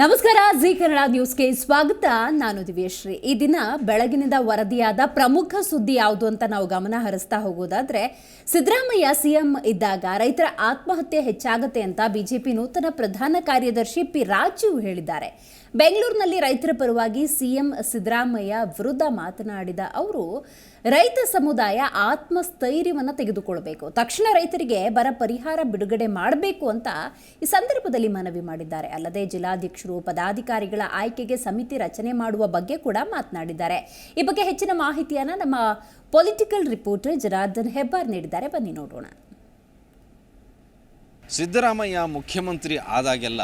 ನಮಸ್ಕಾರ, ಜಿ ಕನ್ನಡ ನ್ಯೂಸ್ಗೆ ಸ್ವಾಗತ. ನಾನು ದಿವ್ಯಶ್ರೀ. ಈ ದಿನ ಬೆಳಗಿನಿಂದ ವರದಿಯಾದ ಪ್ರಮುಖ ಸುದ್ದಿ ಯಾವುದು ಅಂತ ನಾವು ಗಮನ ಹರಿಸ್ತಾ ಹೋಗೋದಾದ್ರೆ, ಸಿದ್ದರಾಮಯ್ಯ ಸಿಎಂ ಇದ್ದಾಗ ರೈತರ ಆತ್ಮಹತ್ಯೆ ಹೆಚ್ಚಾಗುತ್ತೆ ಅಂತ ಬಿಜೆಪಿ ನೂತನ ಪ್ರಧಾನ ಕಾರ್ಯದರ್ಶಿ ಪಿ ರಾಜು ಹೇಳಿದ್ದಾರೆ. ಬೆಂಗಳೂರಿನಲ್ಲಿ ರೈತರ ಪರವಾಗಿ ಸಿಎಂ ಸಿದ್ದರಾಮಯ್ಯ ವಿರುದ್ಧ ಮಾತನಾಡಿದ ಅವರು, ರೈತ ಸಮುದಾಯ ಆತ್ಮಸ್ಥೈರ್ಯವನ್ನು ತೆಗೆದುಕೊಳ್ಳಬೇಕು, ತಕ್ಷಣ ರೈತರಿಗೆ ಬರ ಪರಿಹಾರ ಬಿಡುಗಡೆ ಮಾಡಬೇಕು ಅಂತ ಈ ಸಂದರ್ಭದಲ್ಲಿ ಮನವಿ ಮಾಡಿದ್ದಾರೆ. ಅಲ್ಲದೆ ಜಿಲ್ಲಾಧ್ಯಕ್ಷರು ಪದಾಧಿಕಾರಿಗಳ ಆಯ್ಕೆಗೆ ಸಮಿತಿ ರಚನೆ ಮಾಡುವ ಬಗ್ಗೆ ಕೂಡ ಮಾತನಾಡಿದ್ದಾರೆ. ಈ ಬಗ್ಗೆ ಹೆಚ್ಚಿನ ಮಾಹಿತಿಯನ್ನು ನಮ್ಮ ಪೊಲಿಟಿಕಲ್ ರಿಪೋರ್ಟರ್ ಜನಾರ್ದನ್ ಹೆಬ್ಬಾರ್ ನೀಡಿದ್ದಾರೆ. ಬನ್ನಿ ನೋಡೋಣ. ಸಿದ್ದರಾಮಯ್ಯ ಮುಖ್ಯಮಂತ್ರಿ ಆದಾಗೆಲ್ಲ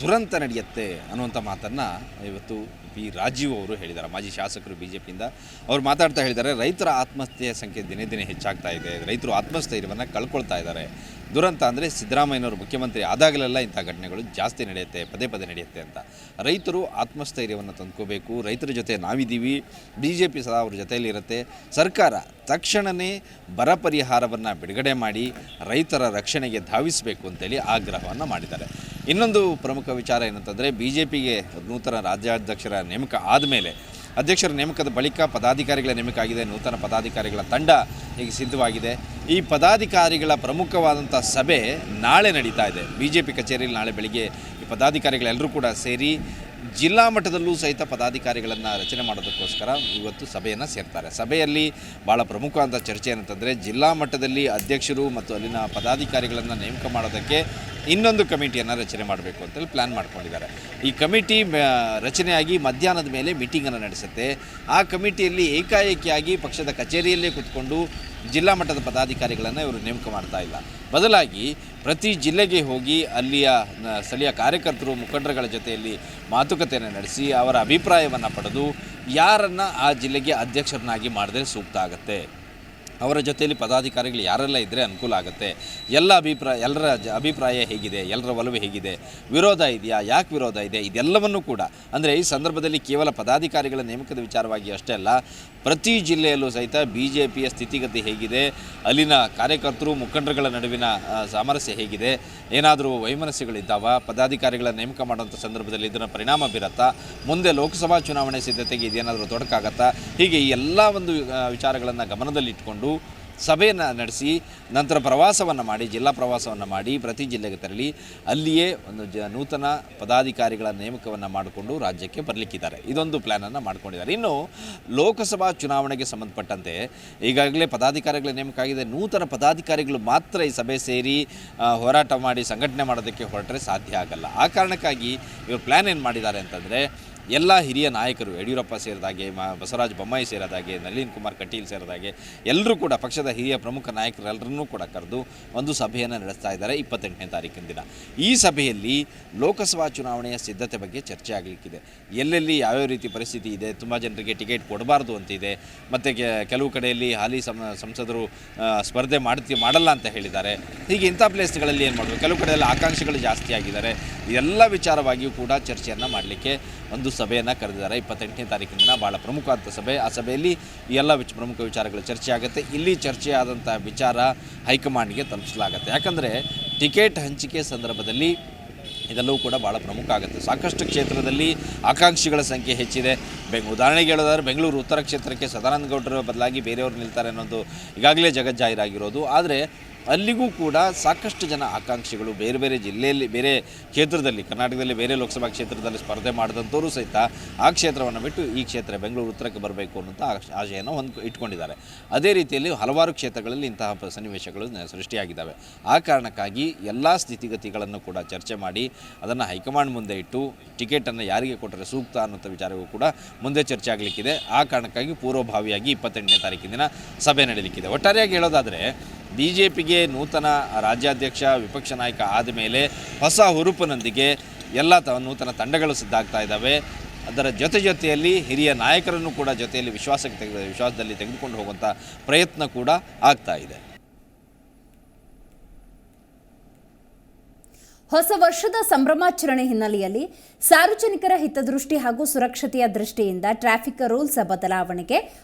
ದುರಂತ ನಡೆಯುತ್ತೆ ಅನ್ನುವಂಥ ಮಾತನ್ನು ಇವತ್ತು ಪಿ ರಾಜೀವ್ ಅವರು ಹೇಳಿದ್ದಾರೆ. ಮಾಜಿ ಶಾಸಕರು ಬಿಜೆಪಿಯಿಂದ ಅವರು ಮಾತಾಡ್ತಾ ಹೇಳಿದ್ದಾರೆ, ರೈತರ ಆತ್ಮಹತ್ಯೆಯ ಸಂಖ್ಯೆ ದಿನೇ ದಿನೇ ಹೆಚ್ಚಾಗ್ತಾ ಇದೆ, ರೈತರು ಆತ್ಮಸ್ಥೈರ್ಯವನ್ನು ಕಳ್ಕೊಳ್ತಾ ಇದ್ದಾರೆ. ದುರಂತ ಅಂದರೆ ಸಿದ್ದರಾಮಯ್ಯನವರು ಮುಖ್ಯಮಂತ್ರಿ ಆದಾಗಲೆಲ್ಲ ಇಂಥ ಘಟನೆಗಳು ಜಾಸ್ತಿ ನಡೆಯುತ್ತೆ, ಪದೇ ಪದೇ ನಡೆಯುತ್ತೆ ಅಂತ. ರೈತರು ಆತ್ಮಸ್ಥೈರ್ಯವನ್ನು ತಂದ್ಕೋಬೇಕು, ರೈತರ ಜೊತೆ ನಾವಿದ್ದೀವಿ, ಬಿ ಜೆ ಪಿ ಸದಾ ಅವ್ರ ಜೊತೆಯಲ್ಲಿ ಇರುತ್ತೆ. ಸರ್ಕಾರ ತಕ್ಷಣವೇ ಬರ ಪರಿಹಾರವನ್ನು ಬಿಡುಗಡೆ ಮಾಡಿ ರೈತರ ರಕ್ಷಣೆಗೆ ಧಾವಿಸಬೇಕು ಅಂತೇಳಿ ಆಗ್ರಹವನ್ನು ಮಾಡಿದ್ದಾರೆ. ಇನ್ನೊಂದು ಪ್ರಮುಖ ವಿಚಾರ ಏನಂತಂದರೆ, ಬಿ ಜೆ ಪಿಗೆ ನೂತನ ರಾಜ್ಯಾಧ್ಯಕ್ಷರ ನೇಮಕ ಆದಮೇಲೆ ಅಧ್ಯಕ್ಷರ ನೇಮಕದ ಬಳಿಕ ಪದಾಧಿಕಾರಿಗಳ ನೇಮಕ ಆಗಿದೆ. ನೂತನ ಪದಾಧಿಕಾರಿಗಳ ತಂಡ ಈಗ ಸಿದ್ಧವಾಗಿದೆ. ಈ ಪದಾಧಿಕಾರಿಗಳ ಪ್ರಮುಖವಾದಂಥ ಸಭೆ ನಾಳೆ ನಡೀತಾ ಇದೆ. BJP ಕಚೇರಿಯಲ್ಲಿ ನಾಳೆ ಬೆಳಿಗ್ಗೆ ಈ ಪದಾಧಿಕಾರಿಗಳೆಲ್ಲರೂ ಕೂಡ ಸೇರಿ ಜಿಲ್ಲಾ ಮಟ್ಟದಲ್ಲೂ ಸಹಿತ ಪದಾಧಿಕಾರಿಗಳನ್ನು ರಚನೆ ಮಾಡೋದಕ್ಕೋಸ್ಕರ ಇವತ್ತು ಸಭೆಯನ್ನು ಸೇರ್ತಾರೆ. ಸಭೆಯಲ್ಲಿ ಭಾಳ ಪ್ರಮುಖವಾದ ಚರ್ಚೆ ಏನಂತಂದರೆ, ಜಿಲ್ಲಾ ಮಟ್ಟದಲ್ಲಿ ಅಧ್ಯಕ್ಷರು ಮತ್ತು ಅಲ್ಲಿನ ಪದಾಧಿಕಾರಿಗಳನ್ನು ನೇಮಕ ಮಾಡೋದಕ್ಕೆ ಇನ್ನೊಂದು ಕಮಿಟಿಯನ್ನು ರಚನೆ ಮಾಡಬೇಕು ಅಂತೇಳಿ ಪ್ಲ್ಯಾನ್ ಮಾಡ್ಕೊಂಡಿದ್ದಾರೆ. ಈ ಕಮಿಟಿ ರಚನೆಯಾಗಿ ಮಧ್ಯಾಹ್ನದ ಮೇಲೆ ಮೀಟಿಂಗನ್ನು ನಡೆಸುತ್ತೆ. ಆ ಕಮಿಟಿಯಲ್ಲಿ ಏಕಾಏಕಿಯಾಗಿ ಪಕ್ಷದ ಕಚೇರಿಯಲ್ಲೇ ಕೂತ್ಕೊಂಡು ಜಿಲ್ಲಾ ಮಟ್ಟದ ಪದಾಧಿಕಾರಿಗಳನ್ನು ಇವರು ನೇಮಕ ಮಾಡ್ತಾ ಇಲ್ಲ. ಬದಲಾಗಿ ಪ್ರತಿ ಜಿಲ್ಲೆಗೆ ಹೋಗಿ ಅಲ್ಲಿಯ ಸ್ಥಳೀಯ ಕಾರ್ಯಕರ್ತರು, ಮುಖಂಡರುಗಳ ಜೊತೆಯಲ್ಲಿ ಮಾತುಕತೆಯನ್ನು ನಡೆಸಿ ಅವರ ಅಭಿಪ್ರಾಯವನ್ನು ಪಡೆದು ಯಾರನ್ನು ಆ ಜಿಲ್ಲೆಗೆ ಅಧ್ಯಕ್ಷರನ್ನಾಗಿ ಮಾಡಿದ್ರೆ ಸೂಕ್ತ ಆಗುತ್ತೆ, ಅವರ ಜೊತೆಯಲ್ಲಿ ಪದಾಧಿಕಾರಿಗಳು ಯಾರೆಲ್ಲ ಇದ್ದರೆ ಅನುಕೂಲ ಆಗುತ್ತೆ, ಎಲ್ಲರ ಅಭಿಪ್ರಾಯ ಹೇಗಿದೆ, ಎಲ್ಲರ ಒಲವು ಹೇಗಿದೆ, ವಿರೋಧ ಇದೆಯಾ, ಯಾಕೆ ವಿರೋಧ ಇದೆ, ಇದೆಲ್ಲವನ್ನೂ ಕೂಡ ಅಂದರೆ ಈ ಸಂದರ್ಭದಲ್ಲಿ ಕೇವಲ ಪದಾಧಿಕಾರಿಗಳ ನೇಮಕದ ವಿಚಾರವಾಗಿ ಅಷ್ಟೇ ಅಲ್ಲ, ಪ್ರತಿ ಜಿಲ್ಲೆಯಲ್ಲೂ ಸಹಿತ BJPಯ ಸ್ಥಿತಿಗತಿ ಹೇಗಿದೆ, ಅಲ್ಲಿನ ಕಾರ್ಯಕರ್ತರು ಮುಖಂಡರುಗಳ ನಡುವಿನ ಸಾಮರಸ್ಯ ಹೇಗಿದೆ, ಏನಾದರೂ ವೈಮನಸ್ಯಗಳಿದ್ದಾವ, ಪದಾಧಿಕಾರಿಗಳ ನೇಮಕ ಮಾಡುವಂಥ ಸಂದರ್ಭದಲ್ಲಿ ಇದನ್ನು ಪರಿಣಾಮ ಬೀರುತ್ತಾ, ಮುಂದೆ ಲೋಕಸಭಾ ಚುನಾವಣೆ ಸಿದ್ಧತೆಗೆ ಇದೇನಾದರೂ ತೊಡಕಾಗತ್ತಾ, ಹೀಗೆ ಈ ಎಲ್ಲ ಒಂದು ವಿಚಾರಗಳನ್ನು ಗಮನದಲ್ಲಿಟ್ಟುಕೊಂಡು ಸಭೆಯನ್ನು ನಡೆಸಿ ನಂತರ ಪ್ರವಾಸವನ್ನು ಮಾಡಿ, ಜಿಲ್ಲಾ ಪ್ರವಾಸವನ್ನು ಮಾಡಿ ಪ್ರತಿ ಜಿಲ್ಲೆಗೆ ತೆರಳಿ ಅಲ್ಲಿಯೇ ಒಂದು ನೂತನ ಪದಾಧಿಕಾರಿಗಳ ನೇಮಕವನ್ನು ಮಾಡಿಕೊಂಡು ರಾಜ್ಯಕ್ಕೆ ಬರಲಿಕ್ಕಿದ್ದಾರೆ. ಇದೊಂದು ಪ್ಲ್ಯಾನನ್ನು ಮಾಡ್ಕೊಂಡಿದ್ದಾರೆ. ಇನ್ನು ಲೋಕಸಭಾ ಚುನಾವಣೆಗೆ ಸಂಬಂಧಪಟ್ಟಂತೆ ಈಗಾಗಲೇ ಪದಾಧಿಕಾರಿಗಳ ನೇಮಕ ಆಗಿದೆ. ನೂತನ ಪದಾಧಿಕಾರಿಗಳು ಮಾತ್ರ ಈ ಸಭೆ ಸೇರಿ ಹೋರಾಟ ಮಾಡಿ ಸಂಘಟನೆ ಮಾಡೋದಕ್ಕೆ ಹೊರಟರೆ ಸಾಧ್ಯ ಆಗಲ್ಲ. ಆ ಕಾರಣಕ್ಕಾಗಿ ಇವರು ಪ್ಲ್ಯಾನ್ ಏನು ಮಾಡಿದ್ದಾರೆ ಅಂತಂದರೆ, ಎಲ್ಲ ಹಿರಿಯ ನಾಯಕರು, ಯಡಿಯೂರಪ್ಪ ಸೇರಿದಾಗೆ, ಬಸವರಾಜ ಬೊಮ್ಮಾಯಿ ಸೇರಿದಾಗೆ, ನಳಿನ್ ಕುಮಾರ್ ಕಟೀಲ್ ಸೇರಿದಾಗೆ ಎಲ್ಲರೂ ಕೂಡ ಪಕ್ಷದ ಹಿರಿಯ ಪ್ರಮುಖ ನಾಯಕರೆಲ್ಲರನ್ನೂ ಕೂಡ ಕರೆದು ಒಂದು ಸಭೆಯನ್ನು ನಡೆಸ್ತಾ ಇದ್ದಾರೆ 28ನೇ ತಾರೀಕಿನ ದಿನ. ಈ ಸಭೆಯಲ್ಲಿ ಲೋಕಸಭಾ ಚುನಾವಣೆಯ ಸಿದ್ಧತೆ ಬಗ್ಗೆ ಚರ್ಚೆ ಆಗಲಿಕ್ಕಿದೆ. ಎಲ್ಲೆಲ್ಲಿ ಯಾವ್ಯಾವ ರೀತಿ ಪರಿಸ್ಥಿತಿ ಇದೆ, ತುಂಬ ಜನರಿಗೆ ಟಿಕೆಟ್ ಕೊಡಬಾರ್ದು ಅಂತಿದೆ, ಮತ್ತು ಕೆಲವು ಕಡೆಯಲ್ಲಿ ಹಾಲಿ ಸಂಸದರು ಸ್ಪರ್ಧೆ ಮಾಡಲ್ಲ ಅಂತ ಹೇಳಿದ್ದಾರೆ. ಹೀಗೆ ಇಂಥ ಪ್ಲೇಸ್ಗಳಲ್ಲಿ ಏನು ಮಾಡಬೇಕು, ಕೆಲವು ಕಡೆಯಲ್ಲಿ ಆಕಾಂಕ್ಷಿಗಳು ಜಾಸ್ತಿ ಆಗಿದ್ದಾರೆ. ಎಲ್ಲ ವಿಚಾರವಾಗಿಯೂ ಕೂಡ ಚರ್ಚೆಯನ್ನು ಮಾಡಲಿಕ್ಕೆ ಒಂದು ಸಭೆಯನ್ನು ಕರೆದಿದ್ದಾರೆ 28ನೇ ತಾರೀಕಿನ ದಿನ. ಭಾಳ ಪ್ರಮುಖವಾದ ಸಭೆ. ಆ ಸಭೆಯಲ್ಲಿ ಎಲ್ಲ ಪ್ರಮುಖ ವಿಚಾರಗಳು ಚರ್ಚೆ ಆಗುತ್ತೆ. ಇಲ್ಲಿ ಚರ್ಚೆ ಆದಂಥ ವಿಚಾರ ಹೈಕಮಾಂಡ್ಗೆ ತಲುಪಿಸಲಾಗುತ್ತೆ. ಯಾಕಂದರೆ ಟಿಕೆಟ್ ಹಂಚಿಕೆ ಸಂದರ್ಭದಲ್ಲಿ ಇದೆಲ್ಲವೂ ಕೂಡ ಭಾಳ ಪ್ರಮುಖ ಆಗುತ್ತೆ. ಸಾಕಷ್ಟು ಕ್ಷೇತ್ರದಲ್ಲಿ ಆಕಾಂಕ್ಷಿಗಳ ಸಂಖ್ಯೆ ಹೆಚ್ಚಿದೆ. ಉದಾಹರಣೆಗೆ ಹೇಳೋದಾದ್ರೆ, ಬೆಂಗಳೂರು ಉತ್ತರ ಕ್ಷೇತ್ರಕ್ಕೆ ಸದಾನಂದ ಗೌಡರ ಬದಲಾಗಿ ಬೇರೆಯವರು ನಿಲ್ತಾರೆ ಅನ್ನೋದು ಈಗಾಗಲೇ ಜಗಜ್ಜಾಹೀರಾಗಿರೋದು. ಆದರೆ ಅಲ್ಲಿಗೂ ಕೂಡ ಸಾಕಷ್ಟು ಜನ ಆಕಾಂಕ್ಷಿಗಳು ಬೇರೆ ಬೇರೆ ಜಿಲ್ಲೆಯಲ್ಲಿ, ಬೇರೆ ಕ್ಷೇತ್ರದಲ್ಲಿ, ಕರ್ನಾಟಕದಲ್ಲಿ ಬೇರೆ ಲೋಕಸಭಾ ಕ್ಷೇತ್ರದಲ್ಲಿ ಸ್ಪರ್ಧೆ ಮಾಡಿದಂಥವರು ಸಹಿತ ಆ ಕ್ಷೇತ್ರವನ್ನು ಬಿಟ್ಟು ಈ ಕ್ಷೇತ್ರ ಬೆಂಗಳೂರು ಉತ್ತರಕ್ಕೆ ಬರಬೇಕು ಅನ್ನೋಂಥ ಆಶೆಯನ್ನು ಇಟ್ಕೊಂಡಿದ್ದಾರೆ. ಅದೇ ರೀತಿಯಲ್ಲಿ ಹಲವಾರು ಕ್ಷೇತ್ರಗಳಲ್ಲಿ ಇಂತಹ ಸನ್ನಿವೇಶಗಳು ಸೃಷ್ಟಿಯಾಗಿದ್ದಾವೆ. ಆ ಕಾರಣಕ್ಕಾಗಿ ಎಲ್ಲ ಸ್ಥಿತಿಗತಿಗಳನ್ನು ಕೂಡ ಚರ್ಚೆ ಮಾಡಿ ಅದನ್ನು ಹೈಕಮಾಂಡ್ ಮುಂದೆ ಇಟ್ಟು ಟಿಕೆಟನ್ನು ಯಾರಿಗೆ ಕೊಟ್ಟರೆ ಸೂಕ್ತ ಅನ್ನೋಂಥ ವಿಚಾರವೂ ಕೂಡ ಮುಂದೆ ಚರ್ಚೆ ಆಗಲಿಕ್ಕಿದೆ. ಆ ಕಾರಣಕ್ಕಾಗಿ ಪೂರ್ವಭಾವಿಯಾಗಿ 28ನೇ ತಾರೀಕಿನ ದಿನ ಸಭೆ ನಡೆಯಲಿಕ್ಕಿದೆ. ಒಟ್ಟಾರೆಯಾಗಿ ಹೇಳೋದಾದರೆ, BJPಗೆ ನೂತನ ರಾಜ್ಯಾಧ್ಯಕ್ಷ, ವಿಪಕ್ಷ ನಾಯಕ ಆದ ಮೇಲೆ ಹೊಸ ಹುರುಪಿನೊಂದಿಗೆ ಎಲ್ಲ ನೂತನ ತಂಡಗಳು ಸಿದ್ಧ ಆಗ್ತಾ ಇದ್ದಾವೆ. ಅದರ ಜೊತೆಯಲ್ಲಿ ಹಿರಿಯ ನಾಯಕರನ್ನು ಕೂಡ ಜೊತೆಯಲ್ಲಿ ವಿಶ್ವಾಸದಲ್ಲಿ ತೆಗೆದುಕೊಂಡು ಹೋಗುವಂಥ ಪ್ರಯತ್ನ ಕೂಡ ಆಗ್ತಾ ಇದೆ. ಹೊಸ ವರ್ಷದ ಸಂಭ್ರಮಾಚರಣೆ ಹಿನ್ನೆಲೆಯಲ್ಲಿ ಸಾರ್ವಜನಿಕರ ಹಿತದೃಷ್ಟಿ ಹಾಗೂ ಸುರಕ್ಷತೆಯ ದೃಷ್ಟಿಯಿಂದ ಟ್ರಾಫಿಕ್ ರೂಲ್ಸ್ ಬದಲಾವಣೆಗೆ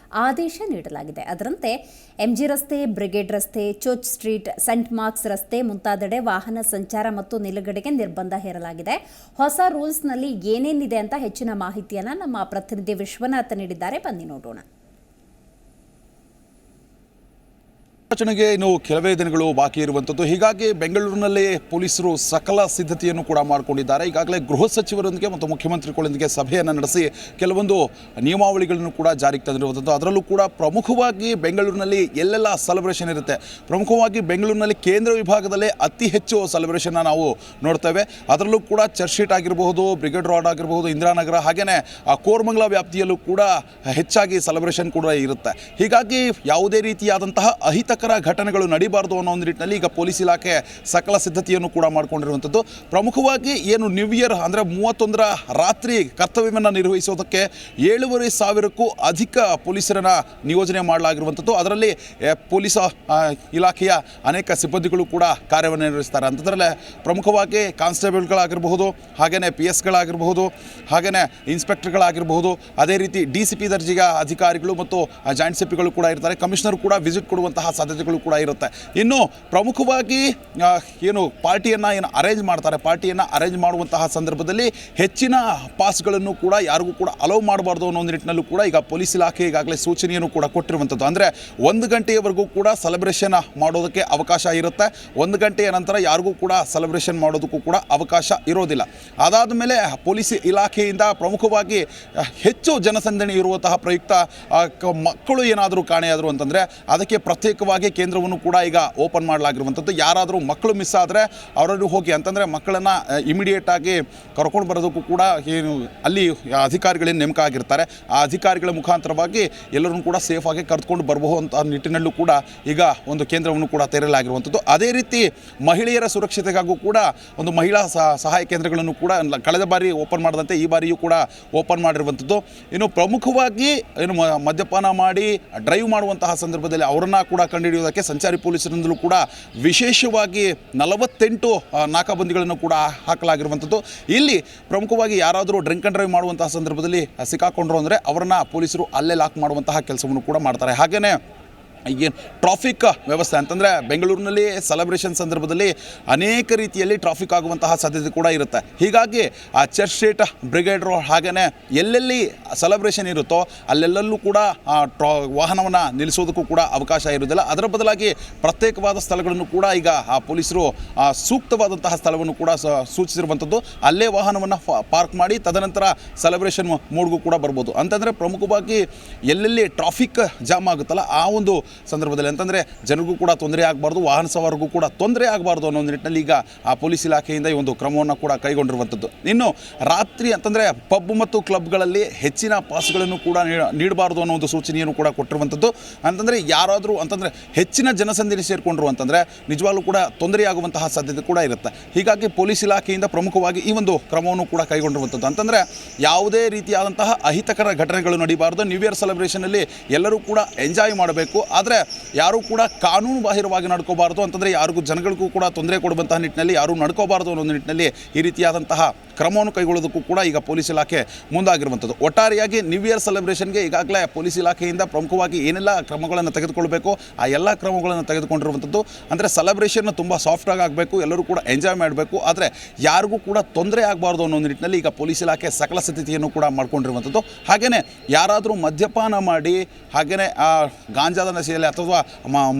ಆದೇಶ ನೀಡಲಾಗಿದೆ. ಅದರಂತೆ ಎಂಜಿ ರಸ್ತೆ, ಬ್ರಿಗೇಡ್ ರಸ್ತೆ, ಚರ್ಚ್ ಸ್ಟ್ರೀಟ್, ಸೆಂಟ್ ಮಾರ್ಕ್ಸ್ ರಸ್ತೆ ಮುಂತಾದೆಡೆ ವಾಹನ ಸಂಚಾರ ಮತ್ತು ನಿಲುಗಡೆಗೆ ನಿರ್ಬಂಧ ಹೇರಲಾಗಿದೆ. ಹೊಸ ರೂಲ್ಸ್ನಲ್ಲಿ ಏನೇನಿದೆ ಅಂತ ಹೆಚ್ಚಿನ ಮಾಹಿತಿಯನ್ನು ನಮ್ಮ ಪ್ರತಿನಿಧಿ ವಿಶ್ವನಾಥ್ ನೀಡಿದ್ದಾರೆ. ಬನ್ನಿ ನೋಡೋಣ. ಆಚರಣೆಗೆ ಇನ್ನು ಕೆಲವೇ ದಿನಗಳು ಬಾಕಿ ಇರುವಂಥದ್ದು. ಹೀಗಾಗಿ ಬೆಂಗಳೂರಿನಲ್ಲಿ ಪೊಲೀಸರು ಸಕಲ ಸಿದ್ಧತೆಯನ್ನು ಕೂಡ ಮಾಡಿಕೊಂಡಿದ್ದಾರೆ. ಈಗಾಗಲೇ ಗೃಹ ಸಚಿವರೊಂದಿಗೆ ಮತ್ತು ಮುಖ್ಯಮಂತ್ರಿಗಳೊಂದಿಗೆ ಸಭೆಯನ್ನು ನಡೆಸಿ ಕೆಲವೊಂದು ನಿಯಮಾವಳಿಗಳನ್ನು ಕೂಡ ಜಾರಿಗೆ ತಂದಿರುವಂಥದ್ದು. ಅದರಲ್ಲೂ ಕೂಡ ಪ್ರಮುಖವಾಗಿ ಬೆಂಗಳೂರಿನಲ್ಲಿ ಎಲ್ಲೆಲ್ಲ ಸೆಲೆಬ್ರೇಷನ್ ಇರುತ್ತೆ, ಪ್ರಮುಖವಾಗಿ ಬೆಂಗಳೂರಿನಲ್ಲಿ ಕೇಂದ್ರ ವಿಭಾಗದಲ್ಲೇ ಅತಿ ಹೆಚ್ಚು ಸೆಲೆಬ್ರೇಷನ್ನ ನಾವು ನೋಡ್ತೇವೆ. ಅದರಲ್ಲೂ ಕೂಡ ಚರ್ಚ್ ಸ್ಟ್ರೀಟ್ ಆಗಿರಬಹುದು, ಬ್ರಿಗೇಡ್ ರೋಡ್ ಆಗಿರಬಹುದು, ಇಂದಿರಾನಗರ, ಹಾಗೆಯೇ ಕೋರಮಂಗಲ ವ್ಯಾಪ್ತಿಯಲ್ಲೂ ಕೂಡ ಹೆಚ್ಚಾಗಿ ಸೆಲೆಬ್ರೇಷನ್ ಕೂಡ ಇರುತ್ತೆ. ಹೀಗಾಗಿ ಯಾವುದೇ ರೀತಿಯಾದಂತಹ ಅಹಿತಕರ ಘಟನೆಗಳು ನಡೀಬಾರದು ಅನ್ನೋ ಒಂದು ನಿಟ್ಟಿನಲ್ಲಿ ಈಗ ಪೊಲೀಸ್ ಇಲಾಖೆ ಸಕಲ ಸಿದ್ಧತೆಯನ್ನು ಕೂಡ ಮಾಡಿಕೊಂಡಿರುವಂಥದ್ದು. ಪ್ರಮುಖವಾಗಿ ಏನು ನ್ಯೂ ಇಯರ್ ಅಂದರೆ 31ರ ರಾತ್ರಿ ಕರ್ತವ್ಯವನ್ನು ನಿರ್ವಹಿಸೋದಕ್ಕೆ 7,500ಕ್ಕೂ ಅಧಿಕ ಪೊಲೀಸರನ್ನು ನಿಯೋಜನೆ ಮಾಡಲಾಗಿರುವಂಥದ್ದು. ಅದರಲ್ಲಿ ಪೊಲೀಸ್ ಇಲಾಖೆಯ ಅನೇಕ ಸಿಬ್ಬಂದಿಗಳು ಕೂಡ ಕಾರ್ಯವನ್ನು ನಿರ್ವಹಿಸ್ತಾರೆ. ಅಂಥದ್ರಲ್ಲೇ ಪ್ರಮುಖವಾಗಿ ಕಾನ್ಸ್ಟೇಬಲ್ಗಳಾಗಿರಬಹುದು, ಹಾಗೆಯೇ PSಗಳಾಗಿರಬಹುದು, ಹಾಗೆಯೇ ಇನ್ಸ್ಪೆಕ್ಟರ್ಗಳಾಗಿರಬಹುದು, ಅದೇ ರೀತಿ DCP ದರ್ಜೆಯ ಅಧಿಕಾರಿಗಳು ಮತ್ತು ಜಾಯಿಂಟ್ CPಗಳು ಕೂಡ ಇರ್ತಾರೆ. ಕಮಿಷನರ್ ಕೂಡ ವಿಸಿಟ್ ಕೊಡುವಂತಹ ಸಾಧ್ಯತೆಗಳು ಕೂಡ ಇರುತ್ತೆ. ಇನ್ನು ಪ್ರಮುಖವಾಗಿ ಏನು ಪಾರ್ಟಿಯನ್ನು ಅರೇಂಜ್ ಮಾಡ್ತಾರೆ, ಪಾರ್ಟಿಯನ್ನು ಅರೇಂಜ್ ಮಾಡುವಂತಹ ಸಂದರ್ಭದಲ್ಲಿ ಹೆಚ್ಚಿನ ಪಾಸ್ಗಳನ್ನು ಕೂಡ ಯಾರಿಗೂ ಕೂಡ ಅಲೌ ಮಾಡಬಾರ್ದು ಅನ್ನೋ ಒಂದು ನಿಟ್ಟಿನಲ್ಲೂ ಕೂಡ ಈಗ ಪೊಲೀಸ್ ಇಲಾಖೆ ಈಗಾಗಲೇ ಸೂಚನೆಯನ್ನು ಕೂಡ ಕೊಟ್ಟಿರುವಂಥದ್ದು. ಅಂದರೆ 1 ಗಂಟೆಯವರೆಗೂ ಕೂಡ ಸೆಲೆಬ್ರೇಷನ್ ಮಾಡೋದಕ್ಕೆ ಅವಕಾಶ ಇರುತ್ತೆ. 1 ಗಂಟೆಯ ನಂತರ ಯಾರಿಗೂ ಕೂಡ ಸೆಲೆಬ್ರೇಷನ್ ಮಾಡೋದಕ್ಕೂ ಕೂಡ ಅವಕಾಶ ಇರೋದಿಲ್ಲ. ಅದಾದ ಮೇಲೆ ಪೊಲೀಸ್ ಇಲಾಖೆಯಿಂದ ಪ್ರಮುಖವಾಗಿ ಹೆಚ್ಚು ಜನಸಂದಣಿ ಇರುವಂತಹ ಪ್ರಯುಕ್ತ ಮಕ್ಕಳು ಏನಾದರೂ ಕಾಣೆಯಾದರು ಅಂತಂದರೆ ಅದಕ್ಕೆ ಪ್ರತ್ಯೇಕವಾಗಿ ಕೇಂದ್ರವನ್ನು ಕೂಡ ಈಗ ಓಪನ್ ಮಾಡಲಾಗಿರುವಂಥದ್ದು. ಯಾರಾದರೂ ಮಕ್ಕಳು ಮಿಸ್ ಆದರೆ ಅವರನ್ನು ಹೋಗಿ ಅಂತಂದರೆ ಮಕ್ಕಳನ್ನು ಇಮಿಡಿಯೇಟ್ ಆಗಿ ಕರ್ಕೊಂಡು ಬರೋದಕ್ಕೂ ಕೂಡ ಏನು ಅಲ್ಲಿ ಅಧಿಕಾರಿಗಳೇನು ನೇಮಕ ಆಗಿರ್ತಾರೆ, ಆ ಅಧಿಕಾರಿಗಳ ಮುಖಾಂತರವಾಗಿ ಎಲ್ಲರನ್ನು ಕೂಡ ಸೇಫಾಗಿ ಕರೆದುಕೊಂಡು ಬರಬಹುದಂಥ ನಿಟ್ಟಿನಲ್ಲೂ ಕೂಡ ಈಗ ಒಂದು ಕೇಂದ್ರವನ್ನು ಕೂಡ ತೆರೆಯಲಾಗಿರುವಂಥದ್ದು. ಅದೇ ರೀತಿ ಮಹಿಳೆಯರ ಸುರಕ್ಷತೆಗಾಗೂ ಕೂಡ ಒಂದು ಮಹಿಳಾ ಸಹಾಯ ಕೇಂದ್ರಗಳನ್ನು ಕೂಡ ಕಳೆದ ಬಾರಿ ಓಪನ್ ಮಾಡದಂತೆ ಈ ಬಾರಿಯೂ ಕೂಡ ಓಪನ್ ಮಾಡಿರುವಂಥದ್ದು. ಇನ್ನು ಪ್ರಮುಖವಾಗಿ ಏನು ಮದ್ಯಪಾನ ಮಾಡಿ ಡ್ರೈವ್ ಮಾಡುವಂತಹ ಸಂದರ್ಭದಲ್ಲಿ ಅವರನ್ನು ಕೂಡ ಕಂಡುಹಿಡಿಯುವುದಕ್ಕೆ ಸಂಚಾರಿ ಪೊಲೀಸರಿಂದಲೂ ಕೂಡ ವಿಶೇಷವಾಗಿ 48 ನಾಕಾಬಂದಿಗಳನ್ನು ಕೂಡ ಹಾಕಲಾಗಿರುವಂಥದ್ದು. ಇಲ್ಲಿ ಪ್ರಮುಖವಾಗಿ ಯಾರಾದರೂ ಡ್ರಿಂಕ್ ಆ್ಯಂಡ್ ಡ್ರೈವ್ ಮಾಡುವಂತಹ ಸಂದರ್ಭದಲ್ಲಿ ಸಿಕ್ಕಾಕೊಂಡ್ರು ಅಂದರೆ ಅವರನ್ನು ಪೊಲೀಸರು ಅಲ್ಲೇ ಲಾಕ್ ಮಾಡುವಂತಹ ಕೆಲಸವನ್ನು ಕೂಡ ಮಾಡ್ತಾರೆ. ಹಾಗೆಯೇ ಏನು ಟ್ರಾಫಿಕ್ ವ್ಯವಸ್ಥೆ ಅಂತಂದರೆ ಬೆಂಗಳೂರಿನಲ್ಲಿ ಸೆಲೆಬ್ರೇಷನ್ ಸಂದರ್ಭದಲ್ಲಿ ಅನೇಕ ರೀತಿಯಲ್ಲಿ ಟ್ರಾಫಿಕ್ ಆಗುವಂತಹ ಸಾಧ್ಯತೆ ಕೂಡ ಇರುತ್ತೆ. ಹೀಗಾಗಿ ಆ ಚರ್ಚ್ ಸ್ಟ್ರೀಟ್, ಬ್ರಿಗೇಡ್ ರೋಡ್, ಹಾಗೆಯೇ ಎಲ್ಲೆಲ್ಲಿ ಸೆಲೆಬ್ರೇಷನ್ ಇರುತ್ತೋ ಅಲ್ಲೆಲ್ಲೂ ಕೂಡ ವಾಹನವನ್ನು ನಿಲ್ಲಿಸೋದಕ್ಕೂ ಕೂಡ ಅವಕಾಶ ಇರೋದಿಲ್ಲ. ಅದರ ಬದಲಾಗಿ ಪ್ರತ್ಯೇಕವಾದ ಸ್ಥಳಗಳನ್ನು ಕೂಡ ಈಗ ಆ ಪೊಲೀಸರು ಸೂಕ್ತವಾದಂತಹ ಸ್ಥಳವನ್ನು ಕೂಡ ಸೂಚಿಸಿರುವಂಥದ್ದು. ಅಲ್ಲೇ ವಾಹನವನ್ನು ಪಾರ್ಕ್ ಮಾಡಿ ತದನಂತರ ಸೆಲೆಬ್ರೇಷನ್ ಮೋಡ್ಗೂ ಕೂಡ ಬರ್ಬೋದು. ಅಂತಂದರೆ ಪ್ರಮುಖವಾಗಿ ಎಲ್ಲೆಲ್ಲಿ ಟ್ರಾಫಿಕ್ ಜಾಮ್ ಆಗುತ್ತಲ್ಲ ಆ ಒಂದು ಸಂದರ್ಭದಲ್ಲಿ ಅಂತಂದರೆ ಜನರಿಗೂ ಕೂಡ ತೊಂದರೆ ಆಗಬಾರ್ದು, ವಾಹನ ಸವಾರಿಗೂ ಕೂಡ ತೊಂದರೆ ಆಗಬಾರ್ದು ಅನ್ನೋ ನಿಟ್ಟಿನಲ್ಲಿ ಈಗ ಆ ಪೊಲೀಸ್ ಇಲಾಖೆಯಿಂದ ಈ ಒಂದು ಕ್ರಮವನ್ನು ಕೂಡ ಕೈಗೊಂಡಿರುವಂಥದ್ದು. ಇನ್ನು ರಾತ್ರಿ ಅಂತಂದರೆ ಪಬ್ ಮತ್ತು ಕ್ಲಬ್ಗಳಲ್ಲಿ ಹೆಚ್ಚಿನ ಪಾಸ್ಗಳನ್ನು ಕೂಡ ನೀಡಬಾರ್ದು ಅನ್ನೋ ಒಂದು ಸೂಚನೆಯನ್ನು ಕೂಡ ಕೊಟ್ಟಿರುವಂಥದ್ದು. ಅಂತಂದರೆ ಯಾರಾದರೂ ಅಂತಂದರೆ ಹೆಚ್ಚಿನ ಜನಸಂದಣಿ ಸೇರಿಕೊಂಡ್ರು ಅಂತಂದರೆ ನಿಜವಾಗ್ಲೂ ಕೂಡ ತೊಂದರೆಯಾಗುವಂತಹ ಸಾಧ್ಯತೆ ಕೂಡ ಇರುತ್ತೆ. ಹೀಗಾಗಿ ಪೊಲೀಸ್ ಇಲಾಖೆಯಿಂದ ಪ್ರಮುಖವಾಗಿ ಈ ಒಂದು ಕ್ರಮವನ್ನು ಕೂಡ ಕೈಗೊಂಡಿರುವಂಥದ್ದು. ಅಂತಂದರೆ ಯಾವುದೇ ರೀತಿಯಾದಂತಹ ಅಹಿತಕರ ಘಟನೆಗಳು ನಡೀಬಾರ್ದು. ನ್ಯೂ ಇಯರ್ ಸೆಲೆಬ್ರೇಷನಲ್ಲಿ ಎಲ್ಲರೂ ಕೂಡ ಎಂಜಾಯ್ ಮಾಡಬೇಕು. ಆದರೆ ಯಾರೂ ಕೂಡ ಕಾನೂನು ಬಾಹಿರವಾಗಿ ನಡ್ಕೋಬಾರ್ದು, ಅಂತಂದರೆ ಯಾರಿಗೂ ಜನಗಳಿಗೂ ಕೂಡ ತೊಂದರೆ ಕೊಡುವಂತಹ ನಿಟ್ಟಿನಲ್ಲಿ ಯಾರೂ ನಡ್ಕೋಬಾರ್ದು ಅನ್ನೋ ನಿಟ್ಟಿನಲ್ಲಿ ಈ ರೀತಿಯಾದಂತಹ ಕ್ರಮವನ್ನು ಕೈಗೊಳ್ಳೋದಕ್ಕೂ ಕೂಡ ಈಗ ಪೊಲೀಸ್ ಇಲಾಖೆ ಮುಂದಾಗಿರುವಂಥದ್ದು. ಒಟ್ಟಾರೆಯಾಗಿ ನ್ಯೂ ಇಯರ್ ಸೆಲೆಬ್ರೇಷನ್ಗೆ ಈಗಾಗಲೇ ಪೊಲೀಸ್ ಇಲಾಖೆಯಿಂದ ಪ್ರಮುಖವಾಗಿ ಏನೆಲ್ಲ ಕ್ರಮಗಳನ್ನು ತೆಗೆದುಕೊಳ್ಬೇಕು ಆ ಎಲ್ಲ ಕ್ರಮಗಳನ್ನು ತೆಗೆದುಕೊಂಡಿರುವಂಥದ್ದು. ಅಂದರೆ ಸೆಲೆಬ್ರೇಷನ್ ತುಂಬ ಸಾಫ್ಟಾಗಿ ಆಗಬೇಕು, ಎಲ್ಲರೂ ಕೂಡ ಎಂಜಾಯ್ ಮಾಡಬೇಕು, ಆದರೆ ಯಾರಿಗೂ ಕೂಡ ತೊಂದರೆ ಆಗಬಾರ್ದು ಅನ್ನೋ ನಿಟ್ಟಿನಲ್ಲಿ ಈಗ ಪೊಲೀಸ್ ಇಲಾಖೆ ಸಕಲ ಸ್ಥಿತಿಯನ್ನು ಕೂಡ ಮಾಡ್ಕೊಂಡಿರುವಂಥದ್ದು. ಹಾಗೆಯೇ ಯಾರಾದರೂ ಮದ್ಯಪಾನ ಮಾಡಿ ಹಾಗೆಯೇ ಗಾಂಜಾದ ನಶೆಯಲ್ಲಿ ಅಥವಾ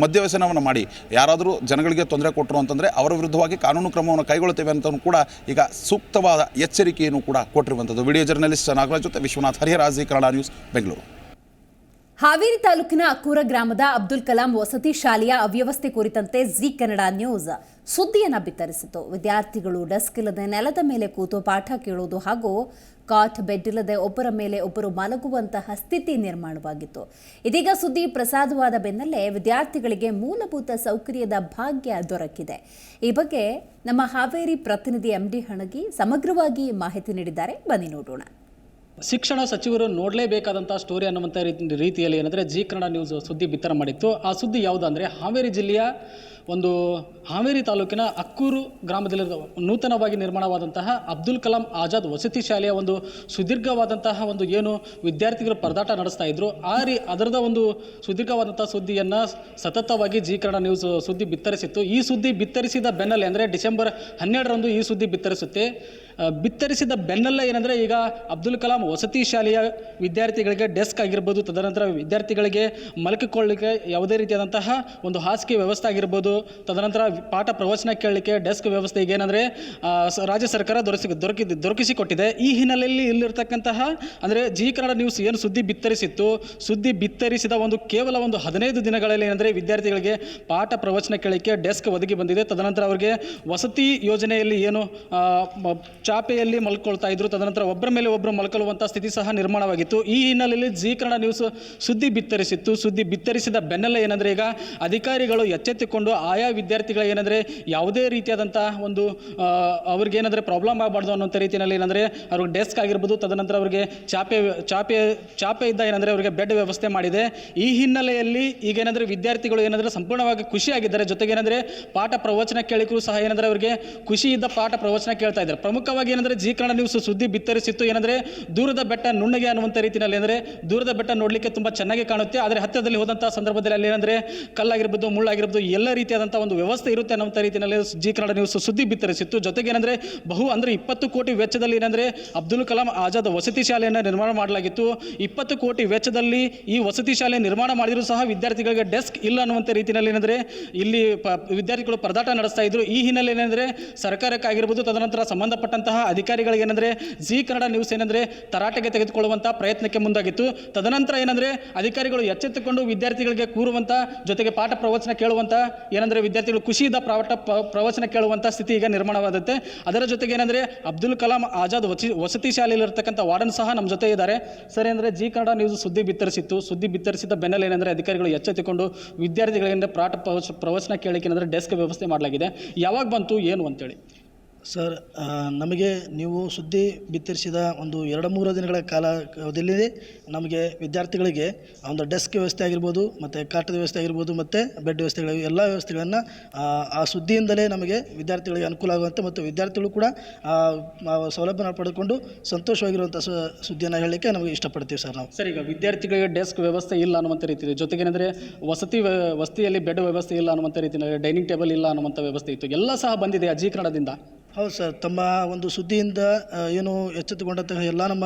ಮದ್ಯವ್ಯಸನವನ್ನು ಮಾಡಿ ಯಾರಾದರೂ ಜನಗಳಿಗೆ ತೊಂದರೆ ಕೊಟ್ಟರು ಅಂತಂದರೆ ಅವರ ವಿರುದ್ಧವಾಗಿ ಕಾನೂನು ಕ್ರಮವನ್ನು ಕೈಗೊಳ್ಳುತ್ತೇವೆ ಅಂತ ಕೂಡ ಈಗ ಸೂಕ್ತವಾದ ಎಚ್ಚರಿಕೆಯನ್ನು ಕೂಡ ಕೊಟ್ಟಿರುವಂಥದ್ದು. ವಿಡಿಯೋ ಜರ್ನಲಿಸ್ಟ್ ನಾಗರಾಜ್ ಜೊತೆ ವಿಶ್ವನಾಥ್ ಹರಿಹರಾಜ್, ಕನ್ನಡ ನ್ಯೂಸ್, ಬೆಂಗಳೂರು. ಹಾವೇರಿ ತಾಲೂಕಿನ ಅಕ್ಕೂರ ಗ್ರಾಮದ ಅಬ್ದುಲ್ ಕಲಾಂ ವಸತಿ ಶಾಲೆಯ ಅವ್ಯವಸ್ಥೆ ಕುರಿತಂತೆ ಜಿ ಕನ್ನಡ ನ್ಯೂಸ್ ಸುದ್ದಿಯನ್ನು ಬಿತ್ತರಿಸಿತು. ವಿದ್ಯಾರ್ಥಿಗಳು ಡೆಸ್ಕ್ ಇಲ್ಲದೆ ನೆಲದ ಮೇಲೆ ಕೂತು ಪಾಠ ಕೇಳುವುದು ಹಾಗೂ ಕಾಟ್ ಬೆಡ್ ಇಲ್ಲದೆ ಒಬ್ಬರ ಮೇಲೆ ಒಬ್ಬರು ಮಲಗುವಂತಹ ಸ್ಥಿತಿ ನಿರ್ಮಾಣವಾಗಿತ್ತು. ಇದೀಗ ಸುದ್ದಿ ಪ್ರಸಾದವಾದ ಬೆನ್ನಲ್ಲೇ ವಿದ್ಯಾರ್ಥಿಗಳಿಗೆ ಮೂಲಭೂತ ಸೌಕರ್ಯದ ಭಾಗ್ಯ ದೊರಕಿದೆ. ಈ ಬಗ್ಗೆ ನಮ್ಮ ಹಾವೇರಿ ಪ್ರತಿನಿಧಿ MD ಹಣಗಿ ಸಮಗ್ರವಾಗಿ ಮಾಹಿತಿ ನೀಡಿದ್ದಾರೆ. ಬನ್ನಿ ನೋಡೋಣ. ಶಿಕ್ಷಣ ಸಚಿವರು ನೋಡಲೇಬೇಕಾದಂಥ ಸ್ಟೋರಿ ಅನ್ನುವಂಥ ರೀತಿಯಲ್ಲಿ ಏನಂದರೆ ಜಿ ಕನ್ನಡ ನ್ಯೂಸ್ ಸುದ್ದಿ ಬಿತ್ತರ ಮಾಡಿತ್ತು. ಆ ಸುದ್ದಿ ಯಾವುದಂದರೆ ಹಾವೇರಿ ಜಿಲ್ಲೆಯ ಒಂದು ಹಾವೇರಿ ತಾಲೂಕಿನ ಅಕ್ಕೂರು ಗ್ರಾಮದಲ್ಲಿ ನೂತನವಾಗಿ ನಿರ್ಮಾಣವಾದಂತಹ ಅಬ್ದುಲ್ ಕಲಾಂ ಆಜಾದ್ ವಸತಿ ಶಾಲೆಯ ಒಂದು ಸುದೀರ್ಘವಾದಂತಹ ಒಂದು ಏನು ವಿದ್ಯಾರ್ಥಿಗಳು ಪರದಾಟ ನಡೆಸ್ತಾ ಇದ್ರು ಅದರದ ಒಂದು ಸುದೀರ್ಘವಾದಂತಹ ಸುದ್ದಿಯನ್ನು ಸತತವಾಗಿ ಜಿ ಕನ್ನಡ ನ್ಯೂಸ್ ಸುದ್ದಿ ಬಿತ್ತರಿಸಿತ್ತು. ಈ ಸುದ್ದಿ ಬಿತ್ತರಿಸಿದ ಬೆನ್ನಲ್ಲೇ ಅಂದರೆ ಡಿಸೆಂಬರ್ 12ರಂದು ಈ ಸುದ್ದಿ ಬಿತ್ತರಿಸಿದ ಬೆನ್ನಲ್ಲೇ ಏನಂದರೆ ಈಗ ಅಬ್ದುಲ್ ಕಲಾಂ ವಸತಿ ಶಾಲೆಯ ವಿದ್ಯಾರ್ಥಿಗಳಿಗೆ ಡೆಸ್ಕ್ ಆಗಿರ್ಬೋದು, ತದನಂತರ ವಿದ್ಯಾರ್ಥಿಗಳಿಗೆ ಮಲಗಿಕೊಳ್ಳಲಿಕ್ಕೆ ಯಾವುದೇ ರೀತಿಯಾದಂತಹ ಒಂದು ಹಾಸಿಗೆ ವ್ಯವಸ್ಥೆ ಆಗಿರ್ಬೋದು, ತದನಂತರ ಪಾಠ ಪ್ರವಚನ ಕೇಳಲಿಕ್ಕೆ ಡೆಸ್ಕ್ ವ್ಯವಸ್ಥೆ ಈಗ ಏನಂದರೆ ರಾಜ್ಯ ಸರ್ಕಾರ ದೊರಕಿಸಿಕೊಟ್ಟಿದೆ. ಈ ಹಿನ್ನೆಲೆಯಲ್ಲಿ ಇಲ್ಲಿರ್ತಕ್ಕಂತಹ ಅಂದರೆ ಜಿ ಕನ್ನಡ ನ್ಯೂಸ್ ಏನು ಸುದ್ದಿ ಬಿತ್ತರಿಸಿದ ಕೇವಲ 15 ದಿನಗಳಲ್ಲಿ ಏನಂದರೆ ವಿದ್ಯಾರ್ಥಿಗಳಿಗೆ ಪಾಠ ಪ್ರವಚನ ಕೇಳಲಿಕ್ಕೆ ಡೆಸ್ಕ್ ಒದಗಿ ಬಂದಿದೆ. ತದನಂತರ ಅವರಿಗೆ ವಸತಿ ಯೋಜನೆಯಲ್ಲಿ ಏನು ಚಾಪೆಯಲ್ಲಿ ಮಲ್ಕೊಳ್ತಾ ಇದ್ರು, ತದನಂತರ ಒಬ್ಬರ ಮೇಲೆ ಒಬ್ಬರು ಮಲ್ಕೊಳ್ಳುವಂಥ ಸ್ಥಿತಿ ಸಹ ನಿರ್ಮಾಣವಾಗಿತ್ತು. ಈ ಹಿನ್ನೆಲೆಯಲ್ಲಿ ಜಿ ಕನ್ನಡ ನ್ಯೂಸ್ ಸುದ್ದಿ ಬಿತ್ತರಿಸಿದ ಬೆನ್ನಲ್ಲೇ ಏನಂದರೆ ಈಗ ಅಧಿಕಾರಿಗಳು ಎಚ್ಚೆತ್ತುಕೊಂಡು ಆಯಾ ವಿದ್ಯಾರ್ಥಿಗಳ ಏನಂದರೆ ಯಾವುದೇ ರೀತಿಯಾದಂಥ ಒಂದು ಅವ್ರಿಗೇನಾದರೆ ಪ್ರಾಬ್ಲಮ್ ಆಗಬಾರ್ದು ಅನ್ನೋಂಥ ರೀತಿಯಲ್ಲಿ ಏನಂದರೆ ಅವ್ರಿಗೆ ಡೆಸ್ಕ್ ಆಗಿರ್ಬೋದು, ತದನಂತರ ಅವರಿಗೆ ಚಾಪೆ ಇದ್ದ ಏನಂದರೆ ಅವರಿಗೆ ಬೆಡ್ ವ್ಯವಸ್ಥೆ ಮಾಡಿದೆ. ಈ ಹಿನ್ನೆಲೆಯಲ್ಲಿ ಈಗ ಏನಂದರೆ ವಿದ್ಯಾರ್ಥಿಗಳು ಏನಂದರೆ ಸಂಪೂರ್ಣವಾಗಿ ಖುಷಿಯಾಗಿದ್ದಾರೆ. ಜೊತೆಗೆ ಏನಂದರೆ ಪಾಠ ಪ್ರವಚನ ಕೇಳಿಕೂ ಸಹ ಏನಂದರೆ ಅವರಿಗೆ ಖುಷಿಯಿಂದ ಪಾಠ ಪ್ರವಚನ ಕೇಳ್ತಾ ಇದ್ದಾರೆ. ಪ್ರಮುಖವಾಗಿ ಏನಂದರೆ ಜಿ ಕನ್ನಡ ನ್ಯೂಸ್ ಸುದ್ದಿ ಬಿತ್ತರಿಸಿತ್ತು ಏನಂದರೆ ದೂರದ ಬೆಟ್ಟ ನುಣ್ಣಗೆ ಅನ್ನುವಂಥ ರೀತಿಯಲ್ಲಿ ಅಂದರೆ ದೂರದ ಬೆಟ್ಟ ನೋಡಲಿಕ್ಕೆ ತುಂಬ ಚೆನ್ನಾಗಿ ಕಾಣುತ್ತೆ, ಆದರೆ ಹತ್ತಿರದಲ್ಲಿ ಹೋದಂಥ ಸಂದರ್ಭದಲ್ಲಿ ಅಲ್ಲಿ ಏನಂದರೆ ಕಲ್ಲಾಗಿರ್ಬೋದು, ಮುಳ್ಳಾಗಿರ್ಬೋದು, ಎಲ್ಲ ರೀತಿಯಾದಂಥ ಒಂದು ವ್ಯವಸ್ಥೆ ಇರುತ್ತೆ ಅನ್ನುವಂಥ ರೀತಿಯಲ್ಲಿ ಜಿ ಕನ್ನಡ ನ್ಯೂಸ್ ಸುದ್ದಿ ಬಿತ್ತರಿಸಿತ್ತು. ಜೊತೆಗೆ ಏನಂದರೆ 20 ಕೋಟಿ ವೆಚ್ಚದಲ್ಲಿ ಏನಂದರೆ ಅಬ್ದುಲ್ ಕಲಾಂ ಆಜಾದ್ ವಸತಿ ಶಾಲೆಯನ್ನು ನಿರ್ಮಾಣ ಮಾಡಲಾಗಿತ್ತು. 20 ಕೋಟಿ ವೆಚ್ಚದಲ್ಲಿ ಈ ವಸತಿ ಶಾಲೆ ನಿರ್ಮಾಣ ಮಾಡಿದರೂ ಸಹ ವಿದ್ಯಾರ್ಥಿಗಳಿಗೆ ಡೆಸ್ಕ್ ಇಲ್ಲ ಅನ್ನುವಂಥ ರೀತಿಯಲ್ಲಿ ಏನಂದರೆ ಇಲ್ಲಿ ವಿದ್ಯಾರ್ಥಿಗಳು ಪರದಾಟ ನಡೆಸ್ತಾ ಇದ್ರು. ಈ ಹಿನ್ನೆಲೆ ಏನಂದರೆ ಸರ್ಕಾರಕ್ಕಾಗಿರ್ಬೋದು, ತದನಂತರ ಸಂಬಂಧಪಟ್ಟಂತಹ ಅಧಿಕಾರಿಗಳಿಗೆ ಏನಂದರೆ ಜಿ ಕನ್ನಡ ನ್ಯೂಸ್ ಏನಂದರೆ ತರಾಟೆಗೆ ತೆಗೆದುಕೊಳ್ಳುವಂಥ ಪ್ರಯತ್ನಕ್ಕೆ ಮುಂದಾಗಿತ್ತು. ತದನಂತರ ಏನಂದರೆ ಅಧಿಕಾರಿಗಳು ಎಚ್ಚೆತ್ತುಕೊಂಡು ವಿದ್ಯಾರ್ಥಿಗಳಿಗೆ ಕೂರುವಂಥ, ಜೊತೆಗೆ ಪಾಠ ಪ್ರವಚನ ಕೇಳುವಂಥ ಏನಂದರೆ ವಿದ್ಯಾರ್ಥಿಗಳು ಖುಷಿಯಿಂದ ಪ್ರವಚನ ಕೇಳುವಂಥ ಸ್ಥಿತಿ ಈಗ ನಿರ್ಮಾಣವಾಗುತ್ತೆ. ಅದರ ಜೊತೆಗೆ ಏನಂದರೆ ಅಬ್ದುಲ್ ಕಲಾಂ ಆಜಾದ್ ವಸತಿ ಶಾಲೆಯಲ್ಲಿರ್ತಕ್ಕಂಥ ವಾರ್ಡನ್ ಸಹ ನಮ್ಮ ಜೊತೆ ಇದ್ದಾರೆ. ಸರಿ, ಅಂದರೆ ಜಿ ಕನ್ನಡ ನ್ಯೂಸ್ ಸುದ್ದಿ ಬಿತ್ತರಿಸಿದ ಬೆನ್ನಲ್ಲೇ ಏನಂದರೆ ಅಧಿಕಾರಿಗಳು ಎಚ್ಚೆತ್ತುಕೊಂಡು ವಿದ್ಯಾರ್ಥಿಗಳಿಗೆ ಪಾಠ ಪ್ರವಚನ ಕೇಳಲಿಕ್ಕೆ ಏನಂದರೆ ಡೆಸ್ಕ್ ವ್ಯವಸ್ಥೆ ಮಾಡಲಾಗಿದೆ. ಯಾವಾಗ ಬಂತು ಏನು ಅಂತೇಳಿ ಸರ್, ನಮಗೆ ನೀವು ಸುದ್ದಿ ಬಿತ್ತರಿಸಿದ 2-3 ದಿನಗಳ ಕಾಲಾವಧಿಯಲ್ಲಿ ನಮಗೆ ವಿದ್ಯಾರ್ಥಿಗಳಿಗೆ ಒಂದು ಡೆಸ್ಕ್ ವ್ಯವಸ್ಥೆ ಆಗಿರ್ಬೋದು, ಮತ್ತು ಕಾಟದ ವ್ಯವಸ್ಥೆ ಆಗಿರ್ಬೋದು, ಮತ್ತು ಬೆಡ್ ವ್ಯವಸ್ಥೆಗಳು ಎಲ್ಲ ವ್ಯವಸ್ಥೆಗಳನ್ನು ಆ ಸುದ್ದಿಯಿಂದಲೇ ನಮಗೆ ವಿದ್ಯಾರ್ಥಿಗಳಿಗೆ ಅನುಕೂಲ ಆಗುವಂತೆ ಮತ್ತು ವಿದ್ಯಾರ್ಥಿಗಳು ಕೂಡ ಸೌಲಭ್ಯನ ಪಡೆದುಕೊಂಡು ಸಂತೋಷವಾಗಿರುವಂಥ ಸುದ್ದಿಯನ್ನು ಹೇಳಲಿಕ್ಕೆ ನಮಗೆ ಇಷ್ಟಪಡ್ತೀವಿ ಸರ್ ನಾವು. ಸರ್, ಈಗ ವಿದ್ಯಾರ್ಥಿಗಳಿಗೆ ಡೆಸ್ಕ್ ವ್ಯವಸ್ಥೆ ಇಲ್ಲ ಅನ್ನುವಂಥ ರೀತಿ, ಜೊತೆಗೆ ಏನಂದರೆ ವಸತಿಯಲ್ಲಿ ಬೆಡ್ ವ್ಯವಸ್ಥೆ ಇಲ್ಲ ಅನ್ನುವಂಥ ರೀತಿಯಲ್ಲಿ ಡೈನಿಂಗ್ ಟೇಬಲ್ ಇಲ್ಲ ಅನ್ನುವಂಥ ವ್ಯವಸ್ಥೆ ಇತ್ತು, ಎಲ್ಲ ಸಹ ಬಂದಿದೆ ಜಿ ಕನ್ನಡದಿಂದ. ಹೌದು ಸರ್, ತಮ್ಮ ಒಂದು ಸುದ್ದಿಯಿಂದ ಏನು ಎಚ್ಚೆತ್ತುಕೊಂಡಂತಹ ಎಲ್ಲ ನಮ್ಮ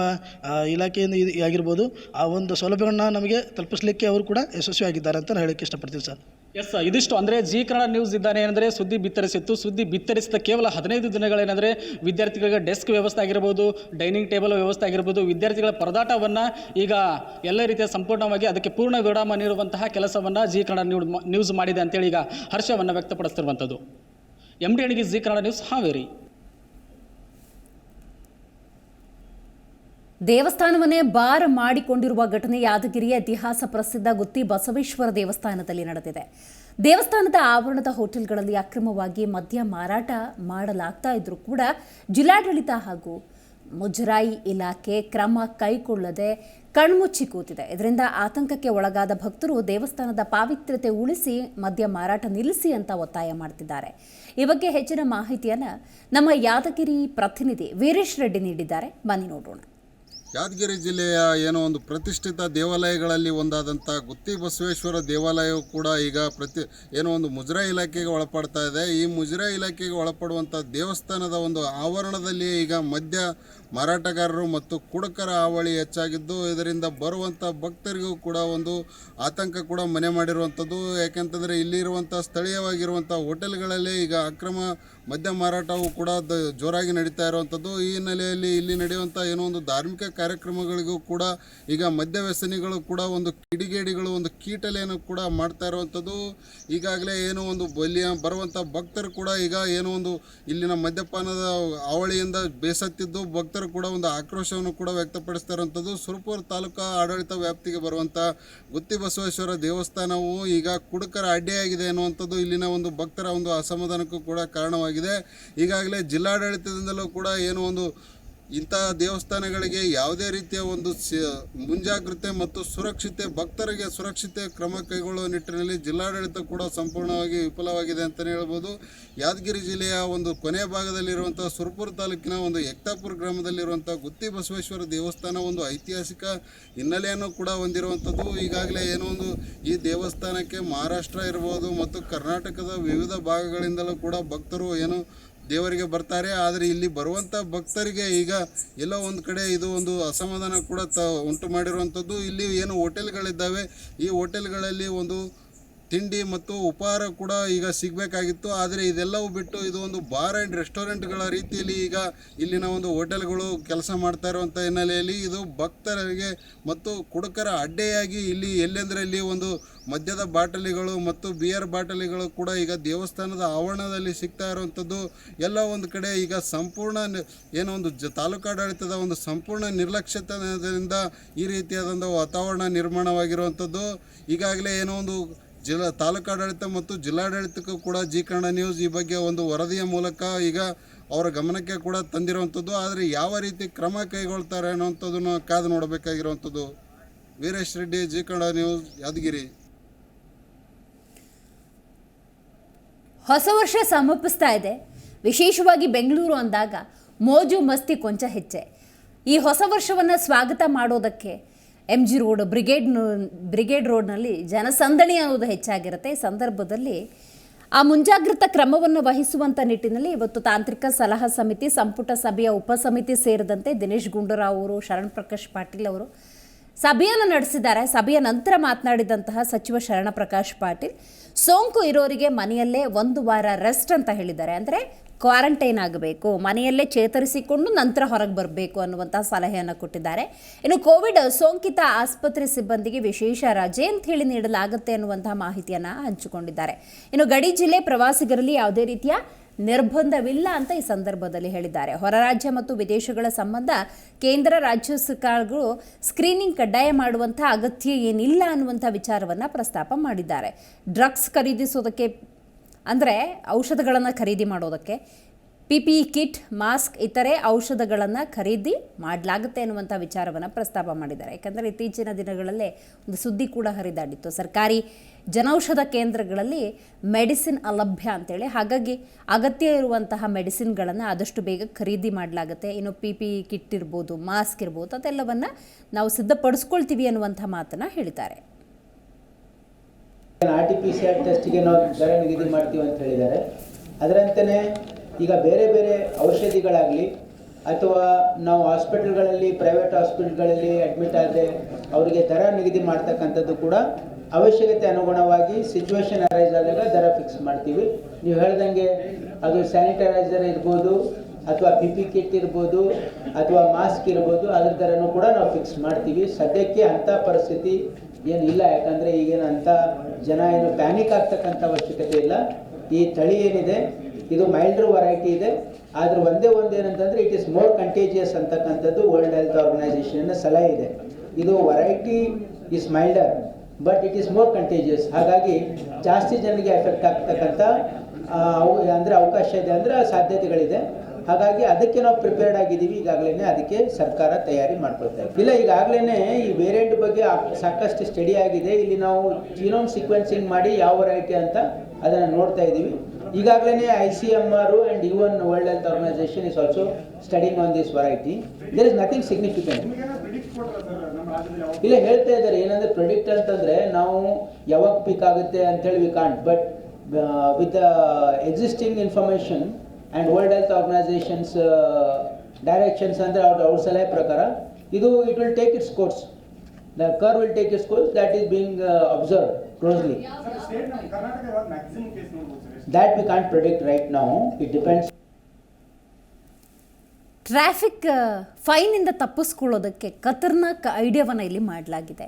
ಇಲಾಖೆಯಿಂದ ಆಗಿರ್ಬೋದು ಆ ಒಂದು ಸೌಲಭ್ಯಗಳನ್ನ ನಮಗೆ ತಲುಪಿಸಲಿಕ್ಕೆ ಅವರು ಕೂಡ ಯಶಸ್ವಿಯಾಗಿದ್ದಾರೆ ಅಂತ ಹೇಳಕ್ಕೆ ಇಷ್ಟಪಡ್ತೀವಿ ಸರ್. ಎಸ್, ಇದಿಷ್ಟು ಅಂದರೆ ಜಿ ಕನ್ನಡ ನ್ಯೂಸ್ ಇದ್ದಾನೆ ಏನಂದರೆ ಸುದ್ದಿ ಬಿತ್ತರಿಸಿದ ಕೇವಲ 15 ದಿನಗಳೇನೆಂದರೆ ವಿದ್ಯಾರ್ಥಿಗಳಿಗೆ ಡೆಸ್ಕ್ ವ್ಯವಸ್ಥೆ ಆಗಿರ್ಬೋದು, ಡೈನಿಂಗ್ ಟೇಬಲ್ ವ್ಯವಸ್ಥೆ ಆಗಿರ್ಬೋದು, ವಿದ್ಯಾರ್ಥಿಗಳ ಪರದಾಟವನ್ನು ಈಗ ಎಲ್ಲ ರೀತಿಯ ಸಂಪೂರ್ಣವಾಗಿ ಅದಕ್ಕೆ ಪೂರ್ಣ ವಿರಾಮ ನೀಡುವಂತಹ ಕೆಲಸವನ್ನು ಜಿ ಕನ್ನಡ ನ್ಯೂಸ್ ಮಾಡಿದೆ ಅಂತೇಳಿ ಈಗ ಹರ್ಷವನ್ನು ವ್ಯಕ್ತಪಡಿಸ್ತಿರುವಂಥದ್ದು. MD ಅಣಿಗೆ ಜಿ ಕನ್ನಡ ನ್ಯೂಸ್, ಹಾವೇರಿ. ದೇವಸ್ಥಾನವನ್ನೇ ಬಾರ್ ಮಾಡಿಕೊಂಡಿರುವ ಘಟನೆ ಯಾದಗಿರಿಯ ಇತಿಹಾಸ ಪ್ರಸಿದ್ಧ ಗುತ್ತಿ ಬಸವೇಶ್ವರ ದೇವಸ್ಥಾನದಲ್ಲಿ ನಡೆದಿದೆ. ದೇವಸ್ಥಾನದ ಆವರಣದ ಹೋಟೆಲ್ಗಳಲ್ಲಿ ಅಕ್ರಮವಾಗಿ ಮದ್ಯ ಮಾರಾಟ ಮಾಡಲಾಗ್ತಾ ಇದ್ರೂ ಕೂಡ ಜಿಲ್ಲಾಡಳಿತ ಹಾಗೂ ಮುಜರಾಯಿ ಇಲಾಖೆ ಕ್ರಮ ಕೈಗೊಳ್ಳದೆ ಕಣ್ಮುಚ್ಚಿ ಕೂತಿದೆ. ಇದರಿಂದ ಆತಂಕಕ್ಕೆ ಒಳಗಾದ ಭಕ್ತರು ದೇವಸ್ಥಾನದ ಪಾವಿತ್ರ್ಯತೆ ಉಳಿಸಿ ಮದ್ಯ ಮಾರಾಟ ನಿಲ್ಲಿಸಿ ಅಂತ ಒತ್ತಾಯ ಮಾಡ್ತಿದ್ದಾರೆ. ಈ ಬಗ್ಗೆ ಹೆಚ್ಚಿನ ಮಾಹಿತಿಯನ್ನು ನಮ್ಮ ಯಾದಗಿರಿ ಪ್ರತಿನಿಧಿ ವೀರೇಶ್ ರೆಡ್ಡಿ ನೀಡಿದ್ದಾರೆ. ಬನ್ನಿ ನೋಡೋಣ. ಯಾದಗಿರಿ ಜಿಲ್ಲೆಯ ಒಂದು ಪ್ರತಿಷ್ಠಿತ ದೇವಾಲಯಗಳಲ್ಲಿ ಒಂದಾದಂಥ ಗುತ್ತಿ ಬಸವೇಶ್ವರ ದೇವಾಲಯವು ಕೂಡ ಈಗ ಒಂದು ಮುಜರಾಯಿ ಇಲಾಖೆಗೆ ಒಳಪಡ್ತಾ ಇದೆ. ಈ ಮುಜರಾಯಿ ಇಲಾಖೆಗೆ ಒಳಪಡುವಂಥ ದೇವಸ್ಥಾನದ ಆವರಣದಲ್ಲಿ ಈಗ ಮದ್ಯ ಮಾರಾಟಗಾರರು ಮತ್ತು ಕುಡುಕರ ಹಾವಳಿ ಹೆಚ್ಚಾಗಿದ್ದು, ಇದರಿಂದ ಬರುವಂಥ ಭಕ್ತರಿಗೂ ಕೂಡ ಆತಂಕ ಕೂಡ ಮನೆ ಮಾಡಿರುವಂಥದ್ದು. ಯಾಕೆಂತಂದರೆ ಇಲ್ಲಿರುವಂಥ ಸ್ಥಳೀಯವಾಗಿರುವಂಥ ಹೋಟೆಲ್ಗಳಲ್ಲಿ ಈಗ ಅಕ್ರಮ ಮದ್ಯ ಮಾರಾಟವು ಕೂಡ ಜೋರಾಗಿ ನಡೀತಾ ಇರುವಂಥದ್ದು. ಈ ಹಿನ್ನೆಲೆಯಲ್ಲಿ ಇಲ್ಲಿ ನಡೆಯುವಂಥ ಧಾರ್ಮಿಕ ಕಾರ್ಯಕ್ರಮಗಳಿಗೂ ಕೂಡ ಈಗ ಮದ್ಯ ವ್ಯಸನಿಗಳು ಕೂಡ ಕಿಡಿಗೇಡಿಗಳು ಕೀಟಲೆಯನ್ನು ಕೂಡ ಮಾಡ್ತಾ ಇರುವಂಥದ್ದು. ಈಗಾಗಲೇ ಬರುವಂಥ ಭಕ್ತರು ಕೂಡ ಈಗ ಇಲ್ಲಿನ ಮದ್ಯಪಾನದ ಹಾವಳಿಯಿಂದ ಬೇಸತ್ತಿದ್ದು ಭಕ್ತರು ಕೂಡ ಆಕ್ರೋಶವನ್ನು ಕೂಡ ವ್ಯಕ್ತಪಡಿಸ್ತಾ ಇರುವಂಥದ್ದು. ಸುರಪುರ ತಾಲೂಕಾ ಆಡಳಿತ ವ್ಯಾಪ್ತಿಗೆ ಬರುವಂಥ ಗುತ್ತಿ ಬಸವೇಶ್ವರ ದೇವಸ್ಥಾನವು ಈಗ ಕುಡುಕರ ಅಡ್ಡೆಯಾಗಿದೆ ಅನ್ನುವಂಥದ್ದು ಇಲ್ಲಿನ ಭಕ್ತರ ಅಸಮಾಧಾನಕ್ಕೂ ಕೂಡ ಕಾರಣವಾಗಿದೆ. ಈಗಾಗಲೇ ಜಿಲ್ಲಾಡಳಿತದಿಂದಲೂ ಕೂಡ ಇಂತಹ ದೇವಸ್ಥಾನಗಳಿಗೆ ಯಾವುದೇ ರೀತಿಯ ಒಂದು ಮುಂಜಾಗ್ರತೆ ಮತ್ತು ಸುರಕ್ಷತೆ, ಭಕ್ತರಿಗೆ ಸುರಕ್ಷತೆ ಕ್ರಮ ಕೈಗೊಳ್ಳುವ ನಿಟ್ಟಿನಲ್ಲಿ ಜಿಲ್ಲಾಡಳಿತ ಕೂಡ ಸಂಪೂರ್ಣವಾಗಿ ವಿಫಲವಾಗಿದೆ ಅಂತಲೇ ಹೇಳ್ಬೋದು. ಯಾದಗಿರಿ ಜಿಲ್ಲೆಯ ಒಂದು ಕೊನೆಯ ಭಾಗದಲ್ಲಿರುವಂಥ ಸುರಪುರ ತಾಲೂಕಿನ ಒಂದು ಎಕ್ತಾಪುರ ಗ್ರಾಮದಲ್ಲಿರುವಂಥ ಗುತ್ತಿ ಬಸವೇಶ್ವರ ದೇವಸ್ಥಾನ ಒಂದು ಐತಿಹಾಸಿಕ ಹಿನ್ನೆಲೆಯನ್ನು ಕೂಡ ಹೊಂದಿರುವಂಥದ್ದು. ಈಗಾಗಲೇ ಏನೋ ಒಂದು ಈ ದೇವಸ್ಥಾನಕ್ಕೆ ಮಹಾರಾಷ್ಟ್ರ ಇರ್ಬೋದು ಮತ್ತು ಕರ್ನಾಟಕದ ವಿವಿಧ ಭಾಗಗಳಿಂದಲೂ ಕೂಡ ಭಕ್ತರು ಏನು ದೇವರಿಗೆ ಬರ್ತಾರೆ. ಆದರೆ ಇಲ್ಲಿ ಬರುವಂಥ ಭಕ್ತರಿಗೆ ಈಗ ಎಲ್ಲೋ ಒಂದು ಕಡೆ ಇದು ಒಂದು ಅಸಮಾಧಾನ ಕೂಡ ಉಂಟು ಮಾಡಿರುವಂಥದ್ದು. ಇಲ್ಲಿ ಏನು ಹೋಟೆಲ್ಗಳಿದ್ದಾವೆ, ಈ ಹೋಟೆಲ್ಗಳಲ್ಲಿ ಒಂದು ತಿಂಡಿ ಮತ್ತು ಉಪಹಾರ ಕೂಡ ಈಗ ಸಿಗಬೇಕಾಗಿತ್ತು. ಆದರೆ ಇದೆಲ್ಲವೂ ಬಿಟ್ಟು ಇದು ಒಂದು ಬಾರ್ ಆ್ಯಂಡ್ ರೆಸ್ಟೋರೆಂಟ್ಗಳ ರೀತಿಯಲ್ಲಿ ಈಗ ಇಲ್ಲಿನ ಒಂದು ಹೋಟೆಲ್ಗಳು ಕೆಲಸ ಮಾಡ್ತಾ ಇರುವಂಥ ಹಿನ್ನೆಲೆಯಲ್ಲಿ ಇದು ಭಕ್ತರಿಗೆ ಮತ್ತು ಕುಡುಕರ ಅಡ್ಡೆಯಾಗಿ ಇಲ್ಲಿ ಎಲ್ಲೆಂದರಲ್ಲಿ ಒಂದು ಮದ್ಯದ ಬಾಟಲಿಗಳು ಮತ್ತು ಬಿಯರ್ ಬಾಟಲಿಗಳು ಕೂಡ ಈಗ ದೇವಸ್ಥಾನದ ಆವರಣದಲ್ಲಿ ಸಿಗ್ತಾ ಇರುವಂಥದ್ದು. ಎಲ್ಲ ಒಂದು ಕಡೆ ಈಗ ಸಂಪೂರ್ಣ ಏನೋ ಒಂದು ತಾಲೂಕಾಡಳಿತದ ಒಂದು ಸಂಪೂರ್ಣ ನಿರ್ಲಕ್ಷ್ಯತೆಯಿಂದ ಈ ರೀತಿಯಾದಂಥ ವಾತಾವರಣ ನಿರ್ಮಾಣವಾಗಿರುವಂಥದ್ದು. ಈಗಾಗಲೇ ಏನೋ ಒಂದು ತಾಲೂಕಾಡಳಿತ ಮತ್ತು ಜಿಲ್ಲಾಡಳಿತಕ್ಕೂ ಕೂಡ ಜಿ ಕನ್ನಡ ನ್ಯೂಸ್ ಈ ಬಗ್ಗೆ ಒಂದು ವರದಿಯ ಮೂಲಕ ಈಗ ಅವರ ಗಮನಕ್ಕೆ ಕೂಡ ತಂದಿರುವಂಥದ್ದು. ಆದರೆ ಯಾವ ರೀತಿ ಕ್ರಮ ಕೈಗೊಳ್ತಾರೆ ಅನ್ನೋವಂಥದ್ದನ್ನು ಕಾದು ನೋಡಬೇಕಾಗಿರುವಂಥದ್ದು. Veeresh Reddy, Zee Kannada news, Yadagiri. ಹೊಸ ವರ್ಷ ಸಮೀಪಿಸ್ತಾ ಇದೆ. ವಿಶೇಷವಾಗಿ ಬೆಂಗಳೂರು ಅಂದಾಗ ಮೋಜು ಮಸ್ತಿ ಕೊಂಚ ಹೆಚ್ಚೆ. ಈ ಹೊಸ ವರ್ಷವನ್ನು ಸ್ವಾಗತ ಮಾಡೋದಕ್ಕೆ MG ರೋಡ್, ಬ್ರಿಗೇಡ್ ರೋಡ್ನಲ್ಲಿ ಜನಸಂದಣಿ ಅನ್ನೋದು ಹೆಚ್ಚಾಗಿರುತ್ತೆ. ಈ ಸಂದರ್ಭದಲ್ಲಿ ಆ ಮುಂಜಾಗ್ರತಾ ಕ್ರಮವನ್ನು ವಹಿಸುವಂಥ ನಿಟ್ಟಿನಲ್ಲಿ ಇವತ್ತು ತಾಂತ್ರಿಕ ಸಲಹಾ ಸಮಿತಿ, ಸಂಪುಟ ಸಭೆಯ ಉಪಸಮಿತಿ ಸೇರಿದಂತೆ ದಿನೇಶ್ ಗುಂಡೂರಾವ್ ಅವರು, ಶರಣ್ ಪ್ರಕಾಶ್ ಪಾಟೀಲ್ ಅವರು ಸಭೆಯನ್ನು ನಡೆಸಿದ್ದಾರೆ. ಸಭೆಯ ನಂತರ ಮಾತನಾಡಿದಂತಹ ಸಚಿವ ಶರಣ ಪ್ರಕಾಶ್ ಪಾಟೀಲ್, ಸೋಂಕು ಇರೋರಿಗೆ ಮನೆಯಲ್ಲೇ 1 ವಾರ ರೆಸ್ಟ್ ಅಂತ ಹೇಳಿದ್ದಾರೆ. ಅಂದರೆ ಕ್ವಾರಂಟೈನ್ ಆಗಬೇಕು, ಮನೆಯಲ್ಲೇ ಚೇತರಿಸಿಕೊಂಡು ನಂತರ ಹೊರಗೆ ಬರಬೇಕು ಅನ್ನುವಂಥ ಸಲಹೆಯನ್ನು ಕೊಟ್ಟಿದ್ದಾರೆ. ಇನ್ನು ಕೋವಿಡ್ ಸೋಂಕಿತ ಆಸ್ಪತ್ರೆ ಸಿಬ್ಬಂದಿಗೆ ವಿಶೇಷ ರಜೆ ಅಂತ ಹೇಳಿ ನೀಡಲಾಗುತ್ತೆ ಅನ್ನುವಂಥ ಮಾಹಿತಿಯನ್ನು ಹಂಚಿಕೊಂಡಿದ್ದಾರೆ. ಇನ್ನು ಗಡಿ ಜಿಲ್ಲೆ ಪ್ರವಾಸಿಗರಲ್ಲಿ ಯಾವುದೇ ರೀತಿಯ ನಿರ್ಬಂಧವಿಲ್ಲ ಅಂತ ಈ ಸಂದರ್ಭದಲ್ಲಿ ಹೇಳಿದ್ದಾರೆ. ಹೊರ ರಾಜ್ಯ ಮತ್ತು ವಿದೇಶಗಳ ಸಂಬಂಧ ಕೇಂದ್ರ ರಾಜ್ಯ ಸರ್ಕಾರಗಳು ಸ್ಕ್ರೀನಿಂಗ್ ಕಡ್ಡಾಯ ಮಾಡುವಂಥ ಅಗತ್ಯ ಏನಿಲ್ಲ ಅನ್ನುವಂಥ ವಿಚಾರವನ್ನು ಪ್ರಸ್ತಾಪ ಮಾಡಿದ್ದಾರೆ. ಡ್ರಗ್ಸ್ ಖರೀದಿಸೋದಕ್ಕೆ ಅಂದರೆ ಔಷಧಗಳನ್ನು ಖರೀದಿ ಮಾಡೋದಕ್ಕೆ PPE ಕಿಟ್, ಮಾಸ್ಕ್, ಇತರೆ ಔಷಧಗಳನ್ನು ಖರೀದಿ ಮಾಡಲಾಗುತ್ತೆ ಅನ್ನುವಂಥ ವಿಚಾರವನ್ನು ಪ್ರಸ್ತಾಪ ಮಾಡಿದ್ದಾರೆ. ಯಾಕಂದರೆ ಇತ್ತೀಚಿನ ದಿನಗಳಲ್ಲೇ ಒಂದು ಸುದ್ದಿ ಕೂಡ ಹರಿದಾಡಿತ್ತು, ಸರ್ಕಾರಿ ಜನೌಷಧ ಕೇಂದ್ರಗಳಲ್ಲಿ ಮೆಡಿಸಿನ್ ಅಲಭ್ಯ ಅಂತೇಳಿ. ಹಾಗಾಗಿ ಅಗತ್ಯ ಇರುವಂತಹ ಮೆಡಿಸಿನ್ಗಳನ್ನು ಆದಷ್ಟು ಬೇಗ ಖರೀದಿ ಮಾಡಲಾಗುತ್ತೆ. ಇನ್ನು PPE ಕಿಟ್ ಇರ್ಬೋದು, ಮಾಸ್ಕ್ ಇರ್ಬೋದು, ಅದೆಲ್ಲವನ್ನು ನಾವು ಸಿದ್ಧಪಡಿಸ್ಕೊಳ್ತೀವಿ ಅನ್ನುವಂಥ ಮಾತನ್ನು ಹೇಳಿದ್ದಾರೆ. RT-PCR ಟೆಸ್ಟ್ಗೆ ನಾವು ದರ ನಿಗದಿ ಮಾಡ್ತೀವಿ ಅಂತ ಹೇಳಿದ್ದಾರೆ. ಅದರಂತೆಯೇ ಈಗ ಬೇರೆ ಬೇರೆ ಔಷಧಿಗಳಾಗಲಿ ಅಥವಾ ನಾವು ಹಾಸ್ಪಿಟಲ್ಗಳಲ್ಲಿ, ಪ್ರೈವೇಟ್ ಹಾಸ್ಪಿಟಲ್ಗಳಲ್ಲಿ ಅಡ್ಮಿಟ್ ಆದರೆ ಅವರಿಗೆ ದರ ನಿಗದಿ ಮಾಡ್ತಕ್ಕಂಥದ್ದು ಕೂಡ ಅವಶ್ಯಕತೆ ಅನುಗುಣವಾಗಿ ಸಿಚುವೇಶನ್ ಅರೈಸ್ ಆದಾಗ ದರ ಫಿಕ್ಸ್ ಮಾಡ್ತೀವಿ. ನೀವು ಹೇಳ್ದಂಗೆ ಅದು ಸ್ಯಾನಿಟೈಸರ್ ಇರ್ಬೋದು ಅಥವಾ PPE ಕಿಟ್ ಇರ್ಬೋದು ಅಥವಾ ಮಾಸ್ಕ್ ಇರ್ಬೋದು, ಅದ್ರ ದರನೂ ಕೂಡ ನಾವು ಫಿಕ್ಸ್ ಮಾಡ್ತೀವಿ. ಸದ್ಯಕ್ಕೆ ಅಂಥ ಪರಿಸ್ಥಿತಿ ಏನಿಲ್ಲ. ಯಾಕಂದರೆ ಈಗೇನು ಅಂಥ ಜನ ಏನು ಪ್ಯಾನಿಕ್ ಆಗ್ತಕ್ಕಂಥ ಅವಶ್ಯಕತೆ ಇಲ್ಲ. ಈ ತಳಿ ಏನಿದೆ ಇದು ಮೈಲ್ಡ್ರ್ ವೆರೈಟಿ ಇದೆ. ಆದರೆ ಒಂದೇ ಏನಂತಂದರೆ ಇಟ್ ಈಸ್ ಮೋರ್ ಕಂಟೇಜಿಯಸ್ ಅಂತಕ್ಕಂಥದ್ದು ವರ್ಲ್ಡ್ ಹೆಲ್ತ್ ಆರ್ಗನೈಸೇಷನ್ನ ಸಲಹೆ ಇದೆ. ಇದು variety is milder but it is more contagious. ಹಾಗಾಗಿ ಜಾಸ್ತಿ ಜನರಿಗೆ ಎಫೆಕ್ಟ್ ಆಗ್ತಕ್ಕಂಥ ಅಂದರೆ ಅವಕಾಶ ಇದೆ, ಅಂದರೆ ಸಾಧ್ಯತೆಗಳಿದೆ. ಹಾಗಾಗಿ ಅದಕ್ಕೆ ನಾವು ಪ್ರಿಪೇರ್ಡ್ ಆಗಿದ್ದೀವಿ. ಈಗಾಗಲೇ ಅದಕ್ಕೆ ಸರ್ಕಾರ ತಯಾರಿ ಮಾಡ್ಕೊಳ್ತಾ ಇದೆ. ಇಲ್ಲ, ಈಗಾಗಲೇ ಈ ವೇರಿಯಂಟ್ ಬಗ್ಗೆ ಸಾಕಷ್ಟು ಸ್ಟಡಿ ಆಗಿದೆ. ಇಲ್ಲಿ ನಾವು ಜೀನೋಮ್ ಸೀಕ್ವೆನ್ಸಿಂಗ್ ಮಾಡಿ ಯಾವ ವೆರೈಟಿ ಅಂತ ಅದನ್ನು ನೋಡ್ತಾ ಇದ್ದೀವಿ. ಈಗಾಗಲೇ ICMR and even World Health Organization is also studying on this variety. There is nothing significant. ಇಲ್ಲ, ಹೇಳ್ತಾ ಇದ್ದಾರೆ ಏನಂದರೆ ಪ್ರೆಡಿಕ್ಟ್ ಅಂತಂದರೆ ನಾವು ಯಾವಾಗ ಪೀಕ್ ಆಗುತ್ತೆ ಅಂತೇಳಿ we can't. But with the existing information and World Health Organization's directions ಅಂದರೆ ಅವ್ರ ಸಲಹೆ ಪ್ರಕಾರ ಇದು it will take its course. The curve will take its course. That is being observed closely. That we can't predict right now. It depends. Traffic ಫೈನಿಂದ ತಪ್ಪಿಸ್ಕೊಳ್ಳೋದಕ್ಕೆ ಖತರ್ನಾಕ್ ಐಡಿಯಾವನ್ನು ಇಲ್ಲಿ ಮಾಡಲಾಗಿದೆ.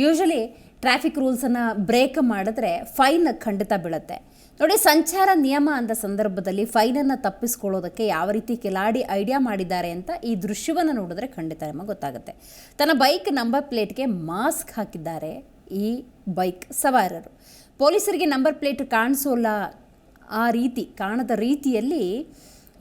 ಯೂಶಲಿ ಟ್ರಾಫಿಕ್ ರೂಲ್ಸನ್ನು ಬ್ರೇಕ್ ಮಾಡಿದ್ರೆ ಫೈನ್ ಖಂಡಿತ ಬೀಳುತ್ತೆ. ನೋಡಿ, ಸಂಚಾರ ನಿಯಮ ಅಂದ ಸಂದರ್ಭದಲ್ಲಿ ಫೈನನ್ನು ತಪ್ಪಿಸ್ಕೊಳ್ಳೋದಕ್ಕೆ ಯಾವ ರೀತಿ ಕಿಲಾಡಿ ಐಡಿಯಾ ಮಾಡಿದ್ದಾರೆ ಅಂತ ಈ ದೃಶ್ಯವನ್ನು ನೋಡಿದ್ರೆ ಖಂಡಿತ ನಿಮಗೆ ಗೊತ್ತಾಗುತ್ತೆ. ತನ್ನ ಬೈಕ್ ನಂಬರ್ ಪ್ಲೇಟ್ಗೆ ಮಾಸ್ಕ್ ಹಾಕಿದ್ದಾರೆ ಈ ಬೈಕ್ ಸವಾರರು. ಪೊಲೀಸರಿಗೆ ನಂಬರ್ ಪ್ಲೇಟ್ ಕಾಣಿಸೋಲ್ಲ, ಆ ರೀತಿ ಕಾಣದ ರೀತಿಯಲ್ಲಿ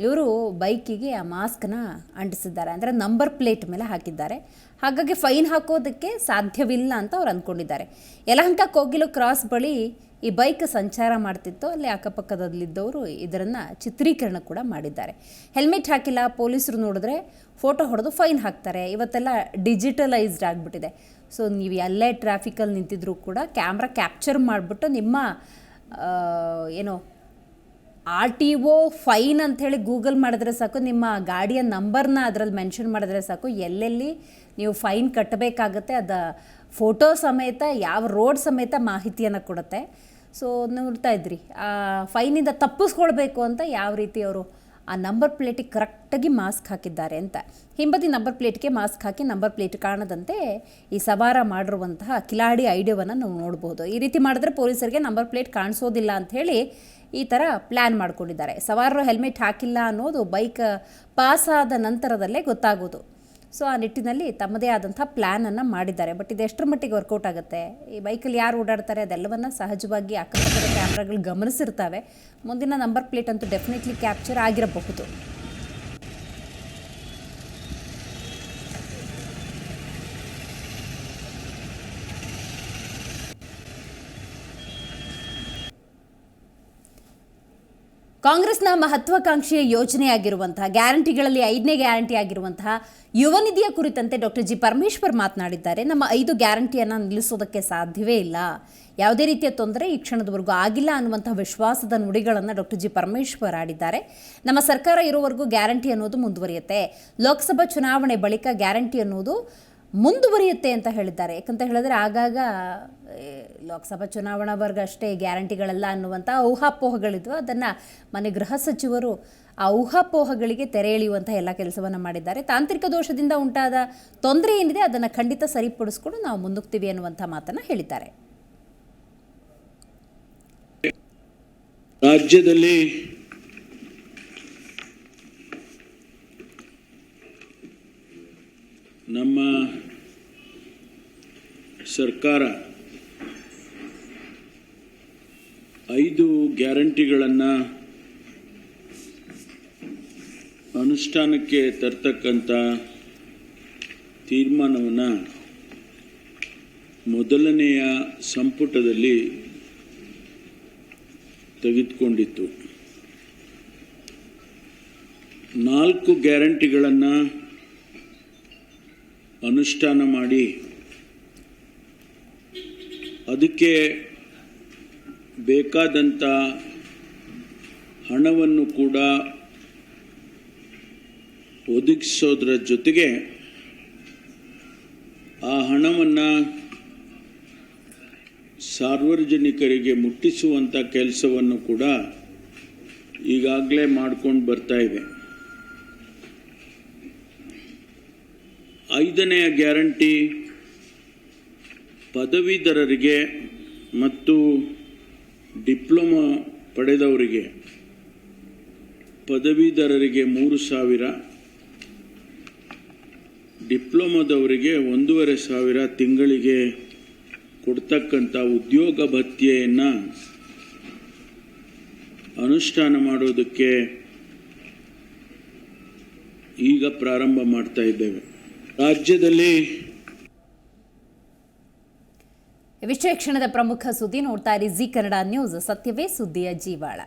ಇವರು ಬೈಕಿಗೆ ಆ ಮಾಸ್ಕನ್ನ ಅಂಟಿಸಿದ್ದಾರೆ, ಅಂದರೆ ನಂಬರ್ ಪ್ಲೇಟ್ ಮೇಲೆ ಹಾಕಿದ್ದಾರೆ. ಹಾಗಾಗಿ ಫೈನ್ ಹಾಕೋದಕ್ಕೆ ಸಾಧ್ಯವಿಲ್ಲ ಅಂತ ಅವ್ರು ಅಂದ್ಕೊಂಡಿದ್ದಾರೆ. ಯಲಹಂಕ ಕೋಗಿಲು ಕ್ರಾಸ್ ಬಳಿ ಈ ಬೈಕ್ ಸಂಚಾರ ಮಾಡ್ತಿತ್ತು. ಅಲ್ಲಿ ಅಕ್ಕಪಕ್ಕದಲ್ಲಿದ್ದವರು ಇದನ್ನು ಚಿತ್ರೀಕರಣ ಕೂಡ ಮಾಡಿದ್ದಾರೆ. ಹೆಲ್ಮೆಟ್ ಹಾಕಿಲ್ಲ, ಪೊಲೀಸರು ನೋಡಿದ್ರೆ ಫೋಟೋ ಹೊಡೆದು ಫೈನ್ ಹಾಕ್ತಾರೆ. ಇವತ್ತೆಲ್ಲ ಡಿಜಿಟಲೈಸ್ಡ್ ಆಗಿಬಿಟ್ಟಿದೆ. ಸೊ ನೀವು ಎಲ್ಲೇ ಟ್ರಾಫಿಕಲ್ಲಿ ನಿಂತಿದ್ರೂ ಕೂಡ ಕ್ಯಾಮ್ರಾ ಕ್ಯಾಪ್ಚರ್ ಮಾಡಿಬಿಟ್ಟು ನಿಮ್ಮ ಏನೋ RTO ಫೈನ್ ಅಂಥೇಳಿ ಗೂಗಲ್ ಮಾಡಿದ್ರೆ ಸಾಕು, ನಿಮ್ಮ ಗಾಡಿಯ ನಂಬರ್ನ ಅದರಲ್ಲಿ ಮೆನ್ಷನ್ ಮಾಡಿದ್ರೆ ಸಾಕು, ಎಲ್ಲೆಲ್ಲಿ ನೀವು ಫೈನ್ ಕಟ್ಟಬೇಕಾಗತ್ತೆ ಅದು ಫೋಟೋ ಸಮೇತ, ಯಾವ ರೋಡ್ ಸಮೇತ ಮಾಹಿತಿಯನ್ನು ಕೊಡುತ್ತೆ. ಸೊ ನೋಡ್ತಾ ಇದ್ರಿ, ಆ ಫೈನಿಂದ ತಪ್ಪಿಸ್ಕೊಳ್ಬೇಕು ಅಂತ ಯಾವ ರೀತಿ ಅವರು ಆ ನಂಬರ್ ಪ್ಲೇಟಿಗೆ ಕರೆಕ್ಟಾಗಿ ಮಾಸ್ಕ್ ಹಾಕಿದ್ದಾರೆ ಅಂತ. ಹಿಂಬದಿ ನಂಬರ್ ಪ್ಲೇಟ್ಗೆ ಮಾಸ್ಕ್ ಹಾಕಿ ನಂಬರ್ ಪ್ಲೇಟ್ ಕಾಣದಂತೆ ಈ ಸವಾರ ಮಾಡಿರುವಂತಹ ಕಿಲಾಡಿ ಐಡಿಯಾವನ್ನು ನಾವು ನೋಡ್ಬೋದು. ಈ ರೀತಿ ಮಾಡಿದ್ರೆ ಪೊಲೀಸರಿಗೆ ನಂಬರ್ ಪ್ಲೇಟ್ ಕಾಣಿಸೋದಿಲ್ಲ ಅಂಥೇಳಿ ಈ ಥರ ಪ್ಲ್ಯಾನ್ ಮಾಡ್ಕೊಂಡಿದ್ದಾರೆ. ಸವಾರರು ಹೆಲ್ಮೆಟ್ ಹಾಕಿಲ್ಲ ಅನ್ನೋದು ಬೈಕ್ ಪಾಸ್ ಆದ ನಂತರದಲ್ಲೇ ಗೊತ್ತಾಗೋದು. ಸೊ ಆ ನಿಟ್ಟಿನಲ್ಲಿ ತಮ್ಮದೇ ಆದಂಥ ಪ್ಲ್ಯಾನನ್ನು ಮಾಡಿದ್ದಾರೆ. ಬಟ್ ಇದು ಎಷ್ಟರ ಮಟ್ಟಿಗೆ ವರ್ಕೌಟ್ ಆಗುತ್ತೆ, ಈ ಬೈಕಲ್ಲಿ ಯಾರು ಓಡಾಡ್ತಾರೆ ಅದೆಲ್ಲವನ್ನು ಸಹಜವಾಗಿ ಅಕ್ಕಪಕ್ಕದ ಕ್ಯಾಮ್ರಾಗಳು ಗಮನಿಸಿರ್ತವೆ. ಮುಂದಿನ ನಂಬರ್ ಪ್ಲೇಟ್ ಅಂತೂ ಡೆಫಿನೆಟ್ಲಿ ಕ್ಯಾಪ್ಚರ್ ಆಗಿರಬಹುದು. ಕಾಂಗ್ರೆಸ್ನ ಮಹತ್ವಾಕಾಂಕ್ಷೆಯ ಯೋಜನೆಯಾಗಿರುವಂತಹ ಗ್ಯಾರಂಟಿಗಳಲ್ಲಿ 5ನೇ ಗ್ಯಾರಂಟಿ ಆಗಿರುವಂತಹ ಯುವ ನಿಧಿಯ ಕುರಿತಂತೆ ಡಾಕ್ಟರ್ ಜಿ ಪರಮೇಶ್ವರ್ ಮಾತನಾಡಿದ್ದಾರೆ. ನಮ್ಮ 5 ಗ್ಯಾರಂಟಿಯನ್ನು ನಿಲ್ಲಿಸೋದಕ್ಕೆ ಸಾಧ್ಯವೇ ಇಲ್ಲ, ಯಾವುದೇ ರೀತಿಯ ತೊಂದರೆ ಈ ಕ್ಷಣದವರೆಗೂ ಆಗಿಲ್ಲ ಅನ್ನುವಂಥ ವಿಶ್ವಾಸದ ನುಡಿಗಳನ್ನು ಡಾಕ್ಟರ್ ಜಿ ಪರಮೇಶ್ವರ್ ಆಡಿದ್ದಾರೆ. ನಮ್ಮ ಸರ್ಕಾರ ಇರೋವರೆಗೂ ಗ್ಯಾರಂಟಿ ಅನ್ನೋದು ಮುಂದುವರಿಯುತ್ತೆ, ಲೋಕಸಭಾ ಚುನಾವಣೆ ಬಳಿಕ ಗ್ಯಾರಂಟಿ ಅನ್ನೋದು ಮುಂದುವರಿಯುತ್ತೆ ಅಂತ ಹೇಳಿದ್ದಾರೆ. ಯಾಕಂತ ಹೇಳಿದ್ರೆ ಆಗಾಗ ಲೋಕಸಭಾ ಚುನಾವಣಾವರೆಗೂ ಅಷ್ಟೇ ಗ್ಯಾರಂಟಿಗಳೆಲ್ಲ ಅನ್ನುವಂಥ ಊಹಾಪೋಹಗಳಿದ್ವು. ಅದನ್ನು ಮನೆ ಗೃಹ ಸಚಿವರು ಆ ಊಹಾಪೋಹಗಳಿಗೆ ತೆರೆ ಎಳೆಯುವಂಥ ಎಲ್ಲ ಕೆಲಸವನ್ನು ಮಾಡಿದ್ದಾರೆ. ತಾಂತ್ರಿಕ ದೋಷದಿಂದ ಉಂಟಾದ ತೊಂದರೆ ಏನಿದೆ ಅದನ್ನು ಖಂಡಿತ ಸರಿಪಡಿಸ್ಕೊಂಡು ನಾವು ಮುನ್ನುಗ್ತೀವಿ ಅನ್ನುವಂಥ ಮಾತನ್ನು ಹೇಳಿದ್ದಾರೆ. ರಾಜ್ಯದಲ್ಲಿ ನಮ್ಮ ಸರ್ಕಾರ 5 ಗ್ಯಾರಂಟಿಗಳನ್ನು ಅನುಷ್ಠಾನಕ್ಕೆ ತರ್ತಕ್ಕಂಥ ತೀರ್ಮಾನವನ್ನು ಮೊದಲನೆಯ ಸಂಪುಟದಲ್ಲಿ ತೆಗೆದುಕೊಂಡಿತ್ತು. 4 ಗ್ಯಾರಂಟಿಗಳನ್ನು ಅನುಷ್ಠಾನ ಮಾಡಿ ಅದಕ್ಕೆ ಬೇಕಾದಂಥ ಹಣವನ್ನು ಕೂಡ ಒದಗಿಸೋದ್ರ ಜೊತೆಗೆ ಆ ಹಣವನ್ನು ಸಾರ್ವಜನಿಕರಿಗೆ ಮುಟ್ಟಿಸುವಂಥ ಕೆಲಸವನ್ನು ಕೂಡ ಈಗಾಗಲೇ ಮಾಡ್ಕೊಂಡು ಬರ್ತಾ ಇದೆ. 5ನೇ ಗ್ಯಾರಂಟಿ ಪದವೀಧರರಿಗೆ ಮತ್ತು ಡಿಪ್ಲೊಮಾ ಪಡೆದವರಿಗೆ, ಪದವೀಧರರಿಗೆ 3,000, ಡಿಪ್ಲೊಮಾದವರಿಗೆ 1,500 ತಿಂಗಳಿಗೆ ಕೊಡ್ತಕ್ಕಂಥ ಉದ್ಯೋಗ ಭತ್ಯೆಯನ್ನು ಅನುಷ್ಠಾನ ಮಾಡೋದಕ್ಕೆ ಈಗ ಪ್ರಾರಂಭ ಮಾಡ್ತಾ ಇದ್ದೇವೆ. ರಾಜ್ಯದಲ್ಲಿ ವಿಷಯ ಕ್ಷಣದ ಪ್ರಮುಖ ಸುದ್ದಿ ನೋಡ್ತಾ ಇರಿ ಜಿ ಕನ್ನಡ ನ್ಯೂಸ್, ಸತ್ಯವೇ ಸುದ್ದಿಯ ಜೀವಾಳ.